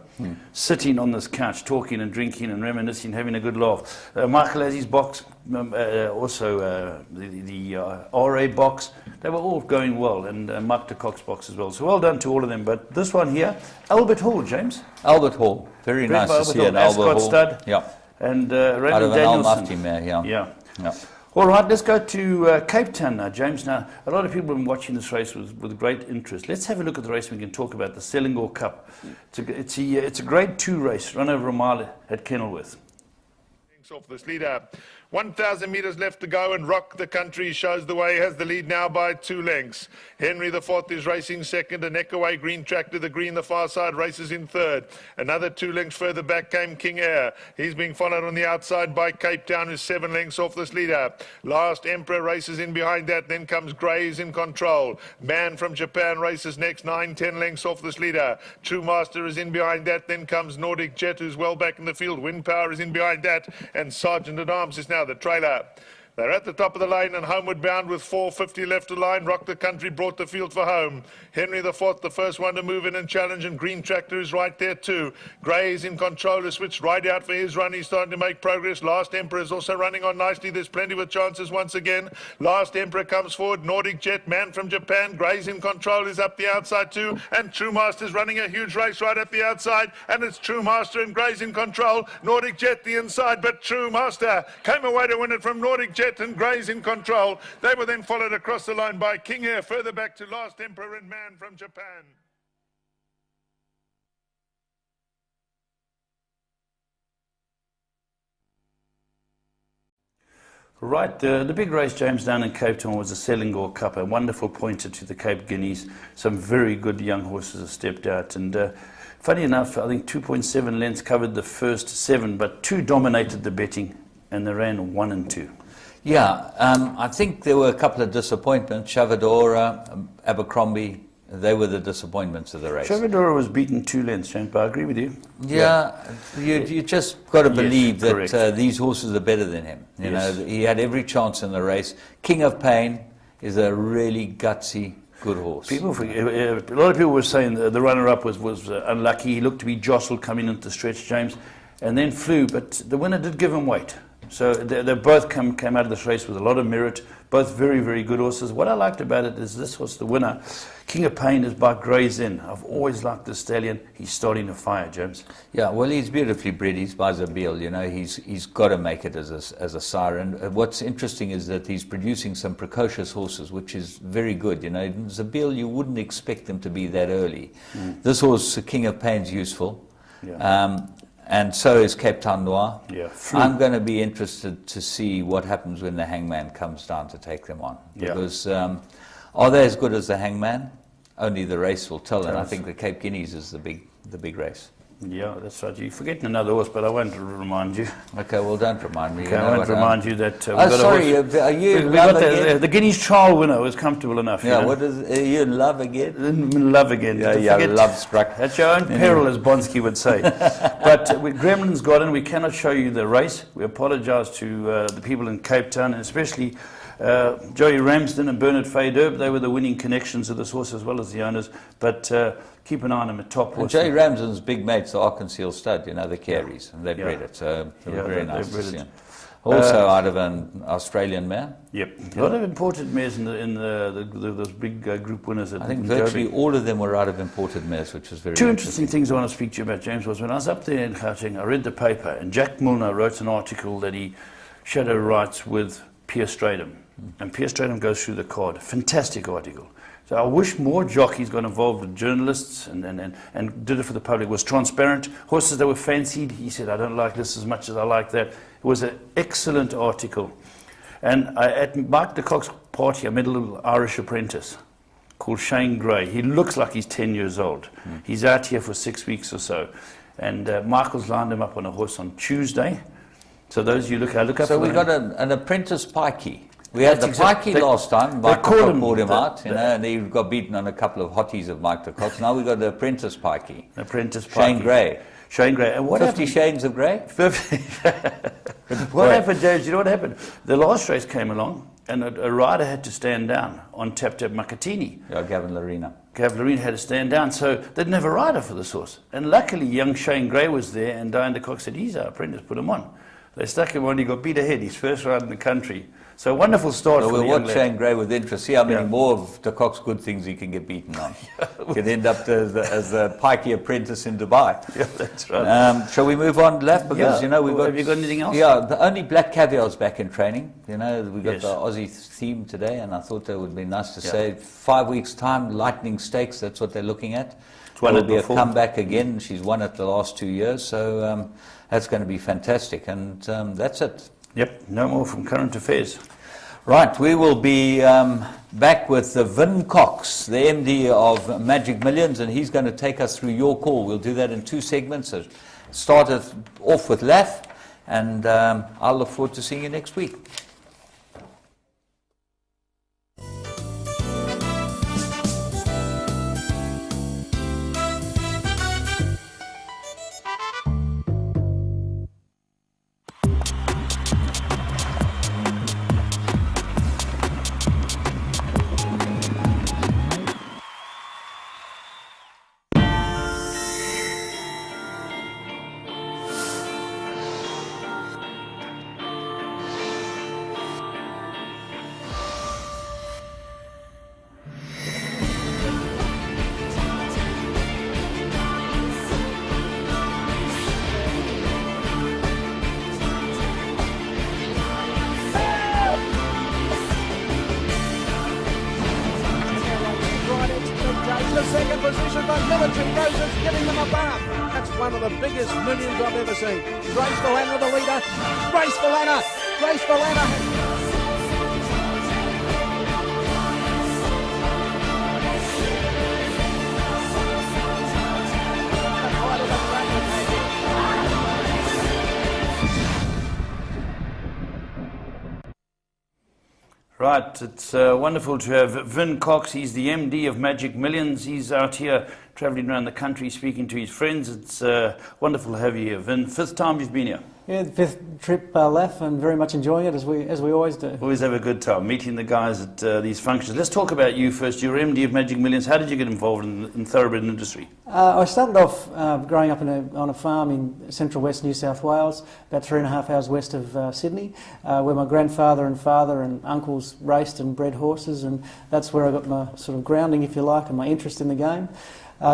Speaker 2: sitting on this couch, talking and drinking and reminiscing, having a good laugh. Michael Lazzie's box, also the RA box, they were all going well, and Mike De Kock's box as well. So well done to all of them. But this one here, Albert Hall, James.
Speaker 1: Albert Hall, very nice to see an Albert
Speaker 2: Ascot
Speaker 1: Hall.
Speaker 2: stud.
Speaker 1: Yeah.
Speaker 2: And
Speaker 1: Out
Speaker 2: Randy
Speaker 1: of an Al
Speaker 2: Danielson.
Speaker 1: Mufti mare, yeah.
Speaker 2: Yeah. All right, let's go to Cape Town now, James. Now, a lot of people have been watching this race with great interest. Let's have a look at the race. We can talk about the Selangor Cup. It's a grade 2 race, run over a mile at Kenilworth.
Speaker 13: Off this leader. 1,000 metres left to go, and Rock the Country shows the way, has the lead now by 2 lengths. Henry the Fourth is racing second, a neck away. Green Track to the green, the far side races in third. Another 2 lengths further back came King Air. He's being followed on the outside by Cape Town, who's 7 lengths off this leader. Last Emperor races in behind that, then comes Gray's in control. Man from Japan races next, 9-10 lengths off this leader. True Master is in behind that, then comes Nordic Jet, who's well back in the field. Wind Power is in behind that, and Sergeant at Arms is now the trailer. They're at the top of the lane and homeward bound with 4:50 left to line. Rock the Country brought the field for home. Henry the Fourth, the first one to move in and challenge, and Green Tractor is right there too. Gray is in control, has switched right out for his run. He's starting to make progress. Last Emperor is also running on nicely. There's plenty of chances once again. Last Emperor comes forward. Nordic Jet, Man from Japan. Gray's in control, is up the outside too. And True Master's running a huge race right at the outside. And it's True Master and Gray's in control. Nordic Jet the inside, but True Master came away to win it from Nordic Jet, and Gray's in control. They were then followed across the line by King Air, further back to Last Emperor and Man from Japan.
Speaker 2: Right, the big race, James, down in Cape Town was the Selangor Cup, a wonderful pointer to the Cape Guineas. Some very good young horses have stepped out, and funny enough, I think 2.7 lengths covered the first 7, but 2 dominated the betting, and they ran 1 and 2.
Speaker 1: Yeah, I think there were a couple of disappointments. Chavadora, Abercrombie, they were the disappointments of the race.
Speaker 2: Chavadora was beaten 2 lengths, James, but I agree with you.
Speaker 1: Yeah, you just got to believe
Speaker 2: Yes,
Speaker 1: that these horses are better than him. You know, he had every chance in the race. King of Pain is a really gutsy, good horse.
Speaker 2: A lot of people were saying the runner-up was unlucky. He looked to be jostled coming into the stretch, James, and then flew, but the winner did give him weight. So they both came out of this race with a lot of merit, both very, very good horses. What I liked about it is this was the winner. King of Pain is by Gray's Inn. I've always liked the stallion. He's starting to fire, James.
Speaker 1: Yeah, well, he's beautifully bred. He's by Zabeel. You know, he's got to make it as a sire. And what's interesting is that he's producing some precocious horses, which is very good. You know, Zabeel, you wouldn't expect them to be that early. This horse, King of Pain's useful.
Speaker 2: Yeah.
Speaker 1: and so is Cape Town Noir.
Speaker 2: Yeah.
Speaker 1: I'm going to be interested to see what happens when the Hangman comes down to take them on.
Speaker 2: Yeah.
Speaker 1: Because are they as good as the Hangman? Only the race will tell, and I think the Cape Guineas is the big race.
Speaker 2: Yeah, that's right. You're forgetting another horse, but I won't remind you.
Speaker 1: Okay, well, don't remind me.
Speaker 2: Okay, I won't remind you that...
Speaker 1: sorry, are you in love again?
Speaker 2: The Guineas trial winner was comfortable enough.
Speaker 1: Yeah,
Speaker 2: you know?
Speaker 1: what is, are you in love again?
Speaker 2: In love again.
Speaker 1: Yeah, love struck.
Speaker 2: At your own peril, as Bonsky would say. But with Gremlins Garden, we cannot show you the race. We apologise to the people in Cape Town, and especially Joey Ramsden and Bernard Faye-Durb. They were the winning connections of this horse as well as the owners. But keep an eye on them at top horse.
Speaker 1: Joey Ramsden's big mates, the Arkansas Stud, you know, the Careys, and they bred it. So they were very nice to see him. Also out of an Australian mare.
Speaker 2: Yep, a lot of imported mares in those big group winners.
Speaker 1: I think virtually all of them were out of imported mares, which was very
Speaker 2: Two interesting things I want to speak to you about, James, was when I was up there in Gauteng, I read the paper, and Jack Milner wrote an article that he shadow writes with Pierre Stradom. And Pierre Stradom goes through the card. Fantastic article. So I wish more jockeys got involved with journalists and did it for the public. It was transparent. Horses that were fancied, he said, I don't like this as much as I like that. It was an excellent article. And at Mark de Kock's party, I met a little Irish apprentice called Shane Gray. He looks like he's 10 years old. He's out here for 6 weeks or so. And Michael's lined him up on a horse on Tuesday. So those of you look up.
Speaker 1: So we got an apprentice pikey. We had the pikey last time. Mike de Kock brought him out, and he got beaten on a couple of hotties of Mike de Kock's. Now we got the apprentice pikey.
Speaker 2: Apprentice pikey.
Speaker 1: Shane Gray.
Speaker 2: Shane Gray. And what
Speaker 1: 50 Shades of Grey?
Speaker 2: 50. What happened, James? You know what happened? The last race came along, and a rider had to stand down on Tap Tap Makatini.
Speaker 1: Yeah, Gavin Larena.
Speaker 2: Gavin Larena had to stand down, so they didn't have a rider for this horse. And luckily, young Shane Gray was there, and Diane de Kock said, he's our apprentice, put him on. They stuck him on, he got beat ahead, his first ride in the country. So a wonderful start for
Speaker 1: we'll
Speaker 2: the young
Speaker 1: watch
Speaker 2: lad.
Speaker 1: Shane Gray with interest. See how many more of de Kock's good things he can get beaten on. Could end up as the pikey apprentice in Dubai.
Speaker 2: Yeah, that's right.
Speaker 1: Shall we move on left? Because, you know, we've got...
Speaker 2: Have you got anything else?
Speaker 1: Yeah, the only Black Caviar's back in training. You know, we got the Aussie theme today, and I thought that would be nice to say. 5 weeks' time, Lightning Stakes, that's what they're looking at. It will be a comeback again. She's won it the last 2 years, so that's going to be fantastic. And that's it.
Speaker 2: Yep, no more from current affairs.
Speaker 1: Right, we will be back with Vin Cox, the MD of Magic Millions, and he's going to take us through your call. We'll do that in 2 segments. So start it off with Laf, and I'll look forward to seeing you next week.
Speaker 12: Second position, but Military Roses giving them a bath. That's one of the biggest millions I've ever seen. Grace Valana, the leader. Grace Valana. Grace Valana.
Speaker 2: Right, it's wonderful to have Vin Cox. He's the MD of Magic Millions. He's out here travelling around the country speaking to his friends. It's wonderful to have you here, Vin. 5th time you've been here?
Speaker 14: Yeah, the 5th trip, Laf, and very much enjoying it as we always do.
Speaker 2: Always have a good time meeting the guys at these functions. Let's talk about you first. You're MD of Magic Millions. How did you get involved in thoroughbred industry?
Speaker 14: I started off growing up on a farm in central west New South Wales, about 3.5 hours west of Sydney, where my grandfather and father and uncles raced and bred horses, and that's where I got my sort of grounding, if you like, and my interest in the game.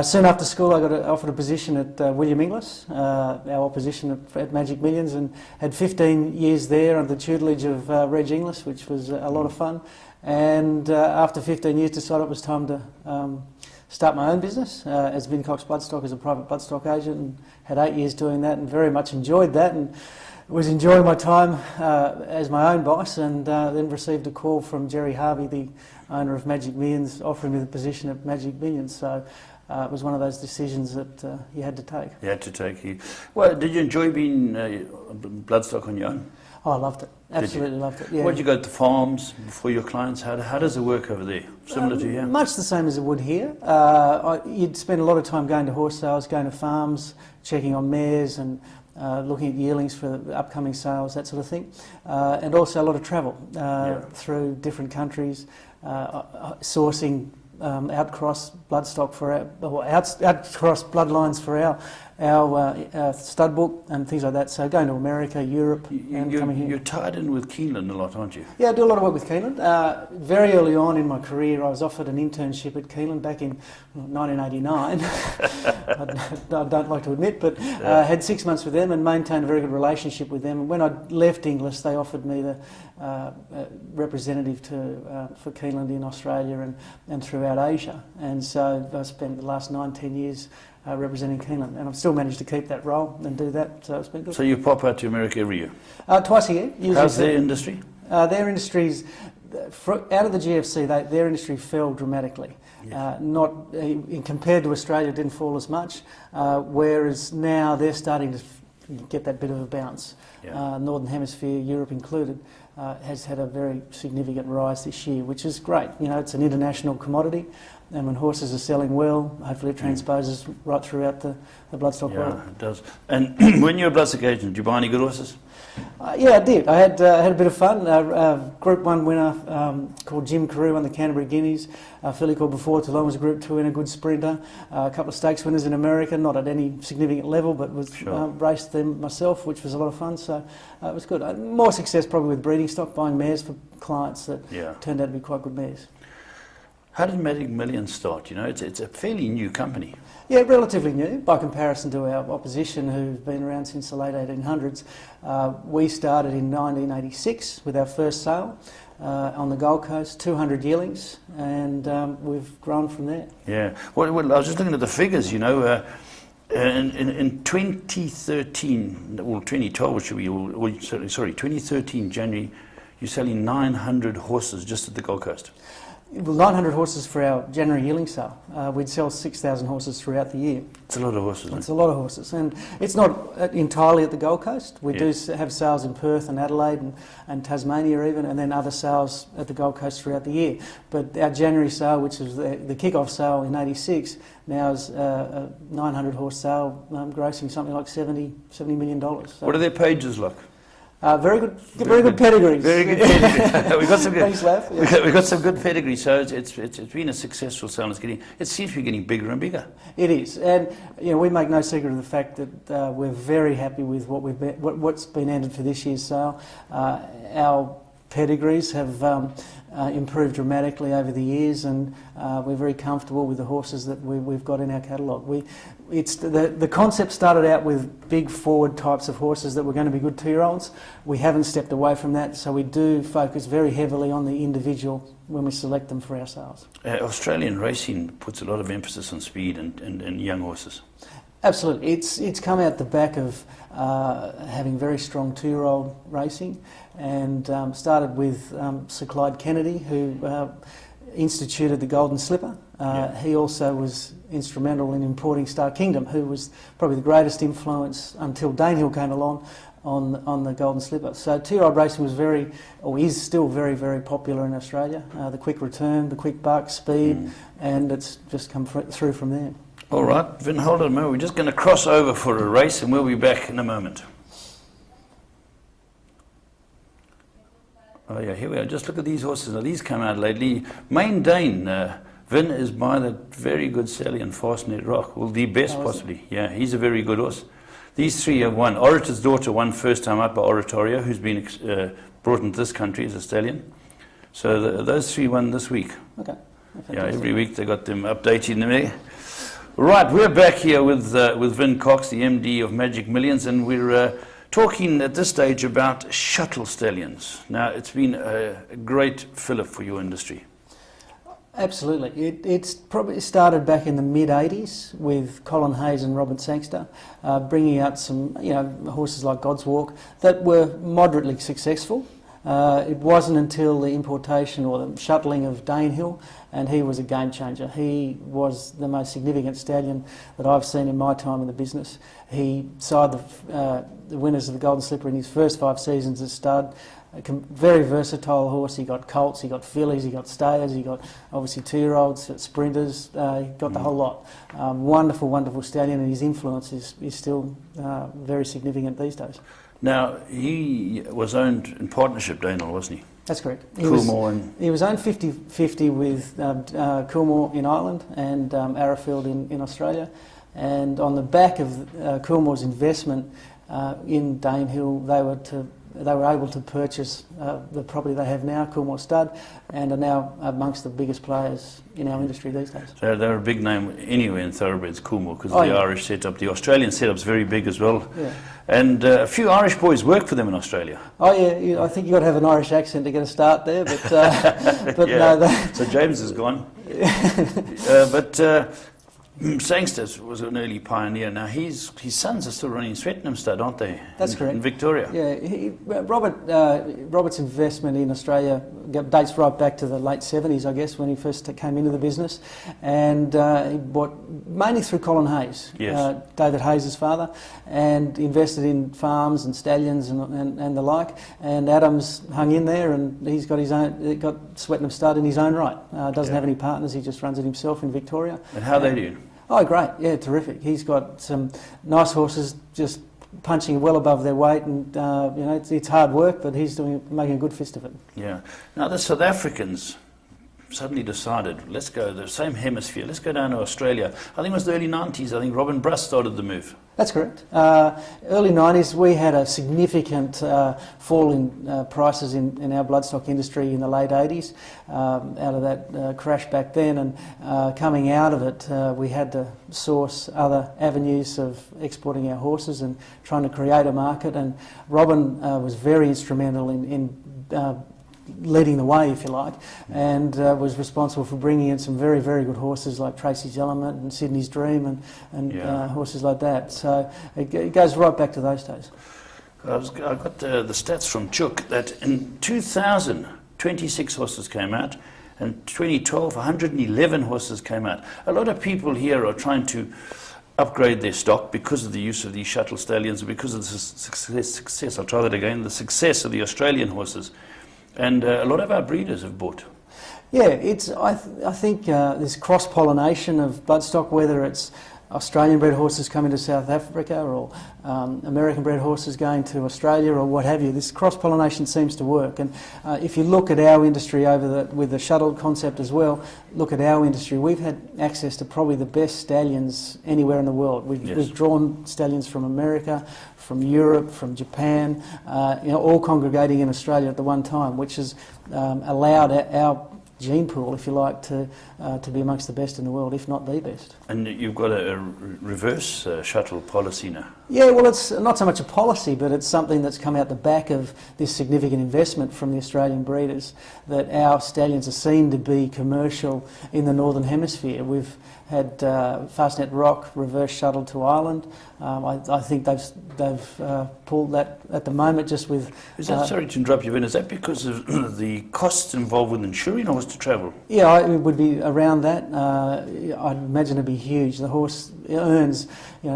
Speaker 14: Soon after school I got offered a position at William Inglis, our opposition at Magic Millions, and had 15 years there under the tutelage of Reg Inglis, which was a lot of fun. And after 15 years decided it was time to start my own business as Vincox Bloodstock as a private bloodstock agent, and had 8 years doing that and very much enjoyed that, and was enjoying my time as my own boss, and then received a call from Jerry Harvey, the owner of Magic Millions, offering me the position at Magic Millions. So it was one of those decisions that you had to take.
Speaker 2: You had to take. Well, did you enjoy being bloodstock on your own?
Speaker 14: Oh, I loved it. Absolutely loved it. Yeah.
Speaker 2: Where'd you go to farms for your clients? How does it work over there? Similar to here?
Speaker 14: Much the same as it would here. You'd spend a lot of time going to horse sales, going to farms, checking on mares and looking at yearlings for the upcoming sales, that sort of thing. And also a lot of travel through different countries, sourcing outcross bloodstock for outcross bloodlines for our stud book and things like that. So going to America, Europe, and coming here.
Speaker 2: You're tied in with Keeneland a lot, aren't you?
Speaker 14: Yeah, I do a lot of work with Keeneland. Very early on in my career, I was offered an internship at Keeneland back in 1989. I don't like to admit, but had 6 months with them and maintained a very good relationship with them. And when I left Inglis, they offered me the representative for Keeneland in Australia and throughout Asia. And so I spent the last 9-10 years representing Keeneland, and I've still managed to keep that role and do that, so it's been good.
Speaker 2: So you pop out to America every year?
Speaker 14: Twice a year.
Speaker 2: How's their industry?
Speaker 14: Their industries, out of the GFC, their industry fell dramatically. Not compared to Australia, it didn't fall as much, whereas now they're starting to get that bit of a bounce. Northern Hemisphere, Europe included, has had a very significant rise this year, which is great. You know, it's an international commodity, and when horses are selling well, hopefully it transposes right throughout the bloodstock world.
Speaker 2: Yeah, it does. And when you're a bloodstock agent, did you buy any good horses?
Speaker 14: Yeah, I did. I had a bit of fun. Group 1 winner called Jim Carew won the Canterbury Guineas. A filly called Before Too Long was a Group 2 winner, good sprinter. A couple of stakes winners in America, not at any significant level, but was raced them myself, which was a lot of fun. So it was good. More success probably with breeding stock, buying mares for clients that turned out to be quite good mares.
Speaker 2: How did Magic Millions start? You know, it's a fairly new company.
Speaker 14: Yeah, relatively new by comparison to our opposition who've been around since the late 1800s. We started in 1986 with our first sale on the Gold Coast, 200 yearlings, and we've grown from there.
Speaker 2: Yeah, well, I was just looking at the figures, you know. In 2013, or 2012 should be, or sorry, 2013 January, you're selling 900 horses just at the Gold Coast.
Speaker 14: Well, 900 horses for our January yearling sale. We'd sell 6,000 horses throughout the year.
Speaker 2: It's a lot of horses.
Speaker 14: It's a lot of horses, and it's not entirely at the Gold Coast. We do have sales in Perth and Adelaide and Tasmania even, and then other sales at the Gold Coast throughout the year. But our January sale, which is the kick-off sale in '86, now is a 900 horse sale, grossing something like $70 million. So
Speaker 2: what are their pages like?
Speaker 14: Very good pedigrees.
Speaker 2: Very good pedigree. We've got some good.
Speaker 14: Thanks, Lav.
Speaker 2: We've got some good pedigree. So it's been a successful sale. It seems to be getting bigger and bigger.
Speaker 14: It is, and you know we make no secret of the fact that we're very happy with what's been entered for this year's sale. Our pedigrees have improved dramatically over the years, and we're very comfortable with the horses that we've got in our catalogue. The concept started out with big forward types of horses that were going to be good 2-year-olds. We haven't stepped away from that, so we do focus very heavily on the individual when we select them for our sales.
Speaker 2: Australian racing puts a lot of emphasis on speed and young horses.
Speaker 14: Absolutely. It's come out the back of having very strong 2-year-old racing, and started with Sir Clyde Kennedy, who instituted the Golden Slipper. He also was instrumental in importing Star Kingdom, who was probably the greatest influence until Danehill came along on the Golden Slipper. So 2-year-old racing was is still very, very popular in Australia. The quick return, the quick buck, speed, and it's just come through from there.
Speaker 2: All right, Vin, hold on a moment. We're just going to cross over for a race, and we'll be back in a moment. Oh yeah, here we are. Just look at these horses. Now these come out lately. Main Dane, Vin is by the very good Stallion Fastnet Rock. Well, the best possibly. Yeah, he's a very good horse. These three have won. Orator's Daughter won first time up by Oratorio, who's been brought into this country as a stallion. So those three won this week.
Speaker 14: Okay.
Speaker 2: Yeah, every week they got them updating them. Right, we're back here with Vin Cox, the MD of Magic Millions, and we're talking at this stage about shuttle stallions. Now, it's been a great fillip for your industry.
Speaker 14: Absolutely. It's probably started back in the mid-80s with Colin Hayes and Robert Sangster, bringing out some horses like God's Walk that were moderately successful. It wasn't until the importation or the shuttling of Danehill, and he was a game changer. He was the most significant stallion that I've seen in my time in the business. He side the winners of the Golden Slipper in his first 5 seasons as stud. A very versatile horse. He got colts, he got fillies, he got stayers, he got obviously 2-year-olds, sprinters, he got the whole lot. Wonderful, wonderful stallion, and his influence is still very significant these days.
Speaker 2: Now, he was owned in partnership, Danehill, wasn't he?
Speaker 14: That's correct.
Speaker 2: He was
Speaker 14: owned 50-50 with Coolmore in Ireland and Arrowfield in Australia. And on the back of Coolmore's investment in Danehill, they were able to purchase the property they have now, Coolmore Stud, and are now amongst the biggest players in our industry these days.
Speaker 2: So they're a big name anywhere in thoroughbreds, Coolmore, because the Irish setup. The Australian setup's very big as well.
Speaker 14: Yeah.
Speaker 2: And a few Irish boys work for them in Australia.
Speaker 14: Oh yeah, I think you've got to have an Irish accent to get a start there, but
Speaker 2: yeah.
Speaker 14: no.
Speaker 2: So James is gone. Sangster was an early pioneer. Now his sons are still running Swettenham Stud, aren't they?
Speaker 14: That's correct.
Speaker 2: In Victoria.
Speaker 14: Yeah, Robert's investment in Australia dates right back to the late 70s, I guess, when he first came into the business, and he bought mainly through Colin Hayes,
Speaker 2: yes.
Speaker 14: David Hayes' father, and invested in farms and stallions and the like. And Adams hung in there, and he's got Swettenham Stud in his own right. Doesn't have any partners; he just runs it himself in Victoria.
Speaker 2: And how they do?
Speaker 14: Oh, great! Yeah, terrific. He's got some nice horses, just punching well above their weight, and it's hard work, but he's making a good fist of it.
Speaker 2: Yeah. Now the South Africans suddenly decided, let's go the same hemisphere. Let's go down to Australia. I think it was the early 90s. I think Robin Bruss started the move.
Speaker 14: That's correct. Early 90s, we had a significant fall in prices in our bloodstock industry in the late 80s out of that crash back then, and coming out of it, we had to source other avenues of exporting our horses and trying to create a market, and Robin was very instrumental in leading the way, if you like, and was responsible for bringing in some very, very good horses like Tracy's Element and Sydney's Dream and horses like that. So it goes right back to those days.
Speaker 2: I got the stats from Chook that in 2000, 26 horses came out, and 2012, 111 horses came out. A lot of people here are trying to upgrade their stock because of the use of these shuttle stallions, because of the success, I'll try that again, the success of the Australian horses. And a lot of our breeders have bought.
Speaker 14: Yeah, I think this cross-pollination of bloodstock, whether it's Australian-bred horses coming to South Africa or American-bred horses going to Australia or what have you, this cross-pollination seems to work. And if you look at our industry with the shuttle concept as well, look at our industry, we've had access to probably the best stallions anywhere in the world. We've drawn stallions from America, from Europe, from Japan, all congregating in Australia at the one time, which has allowed our gene pool, if you like, to be amongst the best in the world, if not the best.
Speaker 2: And you've got a reverse shuttle policy now.
Speaker 14: Yeah, well, it's not so much a policy, but it's something that's come out the back of this significant investment from the Australian breeders, that our stallions are seen to be commercial in the Northern Hemisphere. We've had Fastnet Rock reverse shuttle to Ireland. I think they've pulled that at the moment just with...
Speaker 2: Is that, sorry to interrupt you, Ben, is that because of the costs involved with insuring horse to travel?
Speaker 14: Yeah, it would be around that. I'd imagine it'd be huge. The horse earns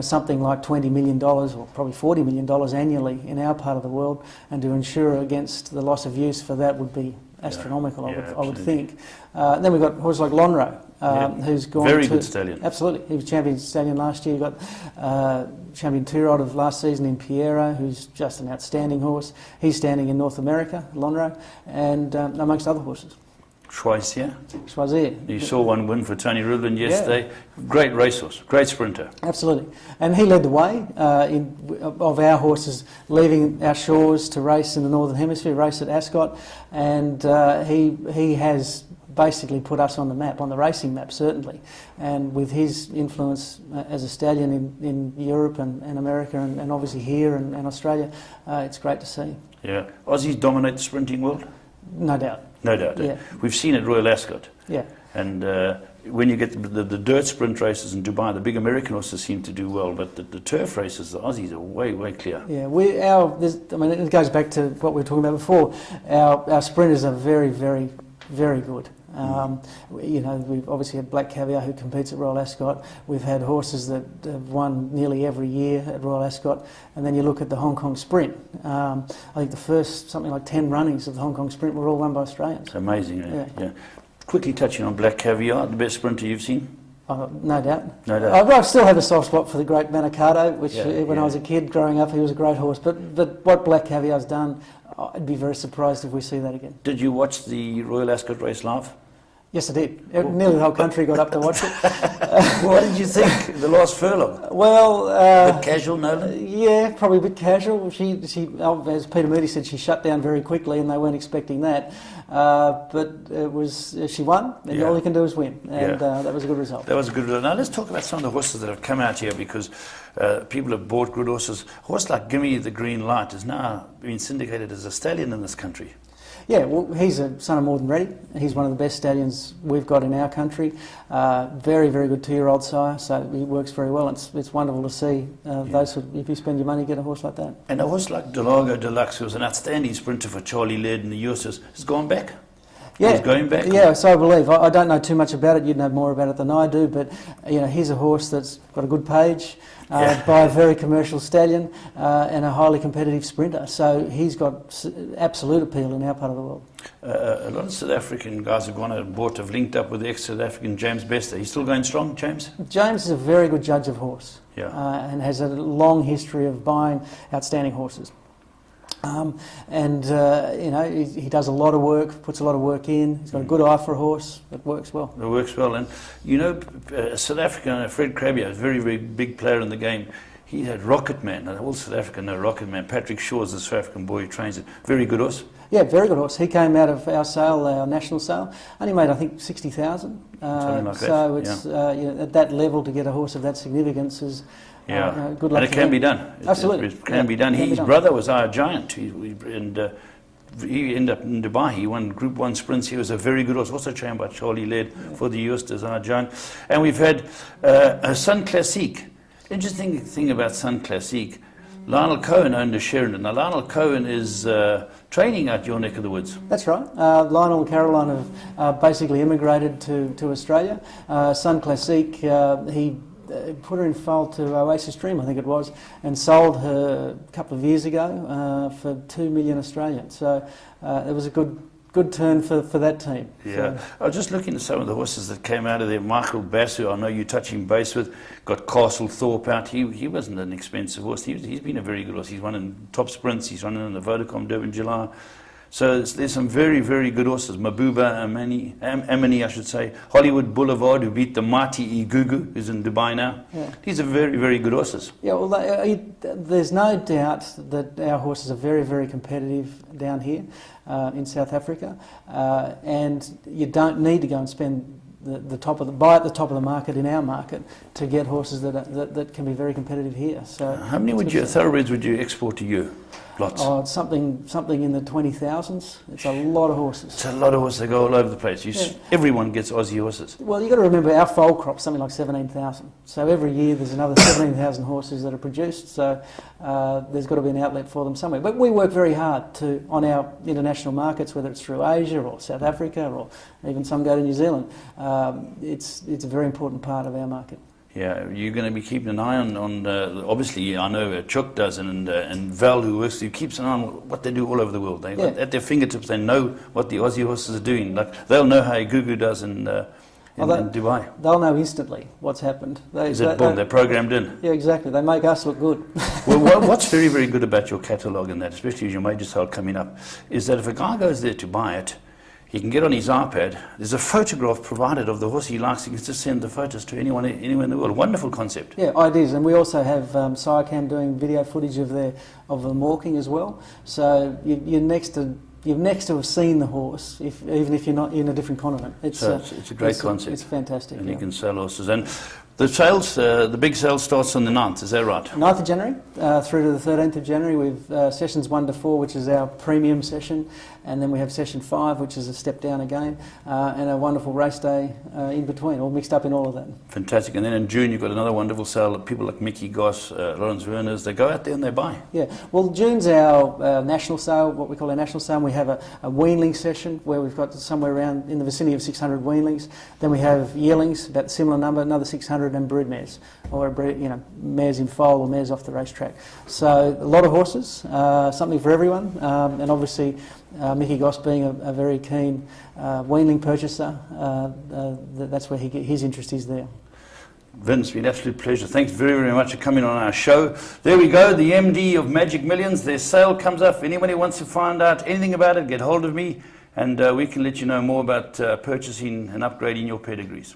Speaker 14: something like $20 million or probably $40 million annually in our part of the world, and to insure against the loss of use for that would be astronomical, I would think. Then we've got horses like Lonhro, who's gone
Speaker 2: very good stallion.
Speaker 14: Absolutely. He was champion stallion last year. You've got champion two-year-old of last season in Piero, who's just an outstanding horse. He's standing in North America, Lonhro, and amongst other horses.
Speaker 2: Choisir.
Speaker 14: You
Speaker 2: saw one win for Tony Rubin yesterday. Yeah. Great racehorse, great sprinter.
Speaker 14: Absolutely. And he led the way of our horses leaving our shores to race in the Northern Hemisphere, race at Ascot, and he has basically put us on the map, on the racing map certainly, and with his influence as a stallion in Europe and America and obviously here and Australia, it's great to see.
Speaker 2: Yeah. Aussies dominate the sprinting world?
Speaker 14: No doubt.
Speaker 2: No doubt.
Speaker 14: Yeah.
Speaker 2: We've seen at Royal Ascot.
Speaker 14: Yeah.
Speaker 2: And when you get the dirt sprint races in Dubai, the big American horses seem to do well, but the turf races, the Aussies are way, way clear.
Speaker 14: Yeah, it goes back to what we were talking about before. Our sprinters are very, very, very good. We've obviously had Black Caviar who competes at Royal Ascot. We've had horses that have won nearly every year at Royal Ascot. And then you look at the Hong Kong Sprint. I think the first something like 10 runnings of the Hong Kong Sprint were all won by Australians.
Speaker 2: It's amazing, yeah. Quickly touching on Black Caviar, the best sprinter you've seen?
Speaker 14: No doubt.
Speaker 2: No doubt.
Speaker 14: I still have a soft spot for the great Manikato, which when I was a kid growing up, he was a great horse. But what Black Caviar's done, I'd be very surprised if we see that again.
Speaker 2: Did you watch the Royal Ascot race live?
Speaker 14: Yes, I did. Nearly the whole country got up to watch it.
Speaker 2: What did you think? The last furlong?
Speaker 14: Well,
Speaker 2: a bit casual, Nolan?
Speaker 14: Yeah, probably a bit casual. She, as Peter Moody said, she shut down very quickly, and they weren't expecting that. But it was she won, and all you can do is win, and that was a good result.
Speaker 2: That was a good result. Now let's talk about some of the horses that have come out here, because people have bought good horses. A horse like Gimme the Green Light has now been syndicated as a stallion in this country.
Speaker 14: Yeah, well, he's a son of More Than Ready. He's one of the best stallions we've got in our country. Very, very good 2-year-old sire, so he works very well. It's wonderful to see those who, if you spend your money, get a horse like that.
Speaker 2: And a horse like Delago Deluxe, who was an outstanding sprinter for Charlie Laird in the US, has gone back.
Speaker 14: Yeah,
Speaker 2: he's going back.
Speaker 14: Yeah, so I believe. I don't know too much about it. You'd know more about it than I do, but he's a horse that's got a good page. By a very commercial stallion and a highly competitive sprinter. So he's got absolute appeal in our part of the world.
Speaker 2: A lot of South African guys have gone out and bought, have linked up with the ex-South African James Bester. He's still going strong, James?
Speaker 14: James is a very good judge of horse and has a long history of buying outstanding horses. He does a lot of work, puts a lot of work in. He's got a good eye for a horse. It works well.
Speaker 2: It works well. And, South Africa, Fred Krabbe, a very, very big player in the game. He had Rocket Man. All South Africa know Rocket Man. Patrick Shaw is a South African boy who trains it. Very good horse.
Speaker 14: Yeah, very good horse. He came out of our sale, our national sale. Only made, I think, 60,000.
Speaker 2: Something like
Speaker 14: so it's at that level to get a horse of that significance is... good luck.
Speaker 2: And it can be done.
Speaker 14: Absolutely.
Speaker 2: It can be done. His brother was our giant. He ended up in Dubai. He won Group 1 sprints. He was a very good horse, also trained by Charlie Laird for the US as our giant. And we've had a Sun Classique. Interesting thing about Sun Classique, Lionel Cohen owned a share in it. Now, Lionel Cohen is training out your neck of the woods.
Speaker 14: That's right. Lionel and Caroline have basically immigrated to Australia. Sun Classique, he put her in foal to Oasis Dream, I think it was, and sold her a couple of years ago for 2 million Australian. So it was a good turn for that team.
Speaker 2: Yeah,
Speaker 14: so.
Speaker 2: I was just looking at some of the horses that came out of there. Michael Bass, who I know you're touching base with, got Castle Thorpe out. He wasn't an expensive horse. He's been a very good horse. He's won in top sprints. He's running in the Vodacom Durban July. So there's some very, very good horses. Mabuba Amani, I should say. Hollywood Boulevard, who beat the mighty Igugu, who's in Dubai now.
Speaker 14: Yeah.
Speaker 2: These are very, very good horses.
Speaker 14: Yeah, well, there's no doubt that our horses are very, very competitive down here in South Africa, and you don't need to go and spend buy at the top of the market in our market to get horses that can be very competitive here. So
Speaker 2: how many thoroughbreds would you export to you? Lots.
Speaker 14: Oh, it's something in the 20,000s. It's a lot of horses.
Speaker 2: It's a lot of horses. They go all over the place. Everyone gets Aussie horses.
Speaker 14: Well, you've got to remember our foal crop's something like 17,000. So every year there's another 17,000 horses that are produced. So there's got to be an outlet for them somewhere. But we work very hard on our international markets, whether it's through Asia or South Africa or even some go to New Zealand. It's a very important part of our market.
Speaker 2: Yeah, you're going to be keeping an eye on obviously, I know Chuck does, and Val, who works, who keeps an eye on what they do all over the world. At their fingertips, they know what the Aussie horses are doing. Like, they'll know how Igugu does in Dubai.
Speaker 14: They'll know instantly what's happened.
Speaker 2: They're programmed in.
Speaker 14: Yeah, exactly. They make us look good.
Speaker 2: Well, what's very, very good about your catalogue and that, especially as your major sale coming up, is that if a guy goes there to buy it, he can get on his iPad. There's a photograph provided of the horse he likes. He can just send the photos to anywhere in the world. Wonderful concept.
Speaker 14: Yeah, ideas, and we also have Sirecam doing video footage of them walking as well. So you've next to have seen the horse, even if you're not in a different continent.
Speaker 2: It's a great concept.
Speaker 14: It's fantastic.
Speaker 2: And you can sell horses. And The sales, the big sale starts on the 9th, is that right?
Speaker 14: 9th of January through to the 13th of January. We've sessions 1 to 4, which is our premium session, and then we have session 5, which is a step down again, and a wonderful race day in between, all mixed up in all of that.
Speaker 2: Fantastic. And then in June you've got another wonderful sale of people like Mickey Goss, Lawrence Werners. They go out there and they buy.
Speaker 14: Yeah, well, June's our national sale, what we call our national sale. We have a weanling session where we've got somewhere around in the vicinity of 600 weanlings. Then we have yearlings, about a similar number, another 600, and broodmares, or mares in foal or mares off the racetrack. So a lot of horses, something for everyone, and obviously Mickey Goss being a very keen weanling purchaser, that's where his interest is there.
Speaker 2: Vince, it's been an absolute pleasure. Thanks very, very much for coming on our show. There we go, the MD of Magic Millions. Their sale comes up. If anybody wants to find out anything about it, get hold of me, and we can let you know more about purchasing and upgrading your pedigrees.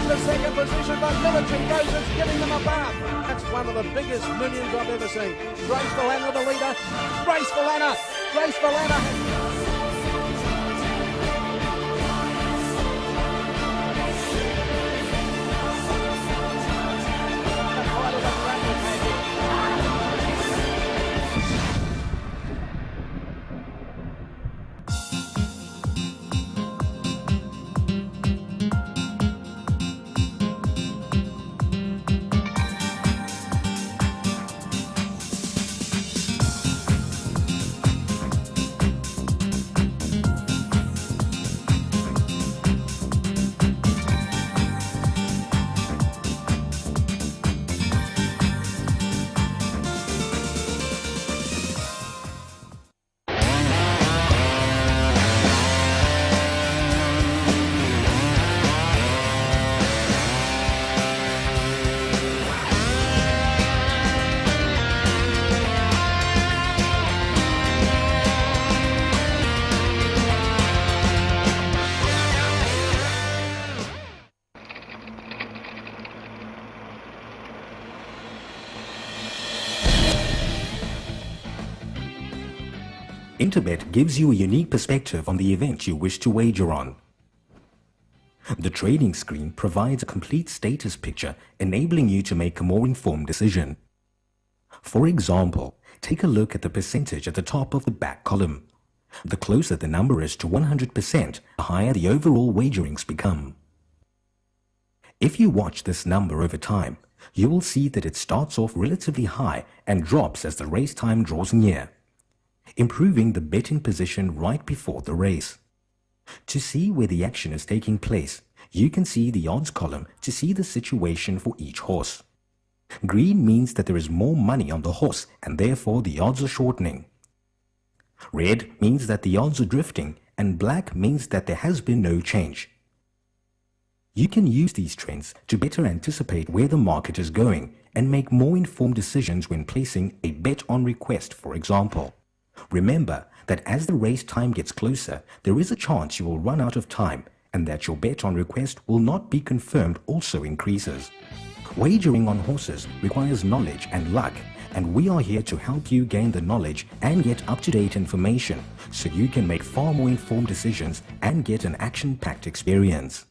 Speaker 12: The second position, but Military goes as giving them a bath. That's one of the biggest millions I've ever seen. Graceful Anna, the leader. Graceful Anna. Graceful Anna.
Speaker 15: Interbet gives you a unique perspective on the event you wish to wager on. The trading screen provides a complete status picture, enabling you to make a more informed decision. For example, take a look at the percentage at the top of the back column. The closer the number is to 100%, the higher the overall wagerings become. If you watch this number over time, you will see that it starts off relatively high and drops as the race time draws near, improving the betting position right before the race. To see where the action is taking place, you can see the odds column to see the situation for each horse. Green means that there is more money on the horse and therefore the odds are shortening. Red means that the odds are drifting, and black means that there has been no change. You can use these trends to better anticipate where the market is going and make more informed decisions when placing a bet on request, for example. Remember that as the race time gets closer, there is a chance you will run out of time and that your bet on request will not be confirmed also increases. Wagering on horses requires knowledge and luck, and we are here to help you gain the knowledge and get up-to-date information so you can make far more informed decisions and get an action-packed experience.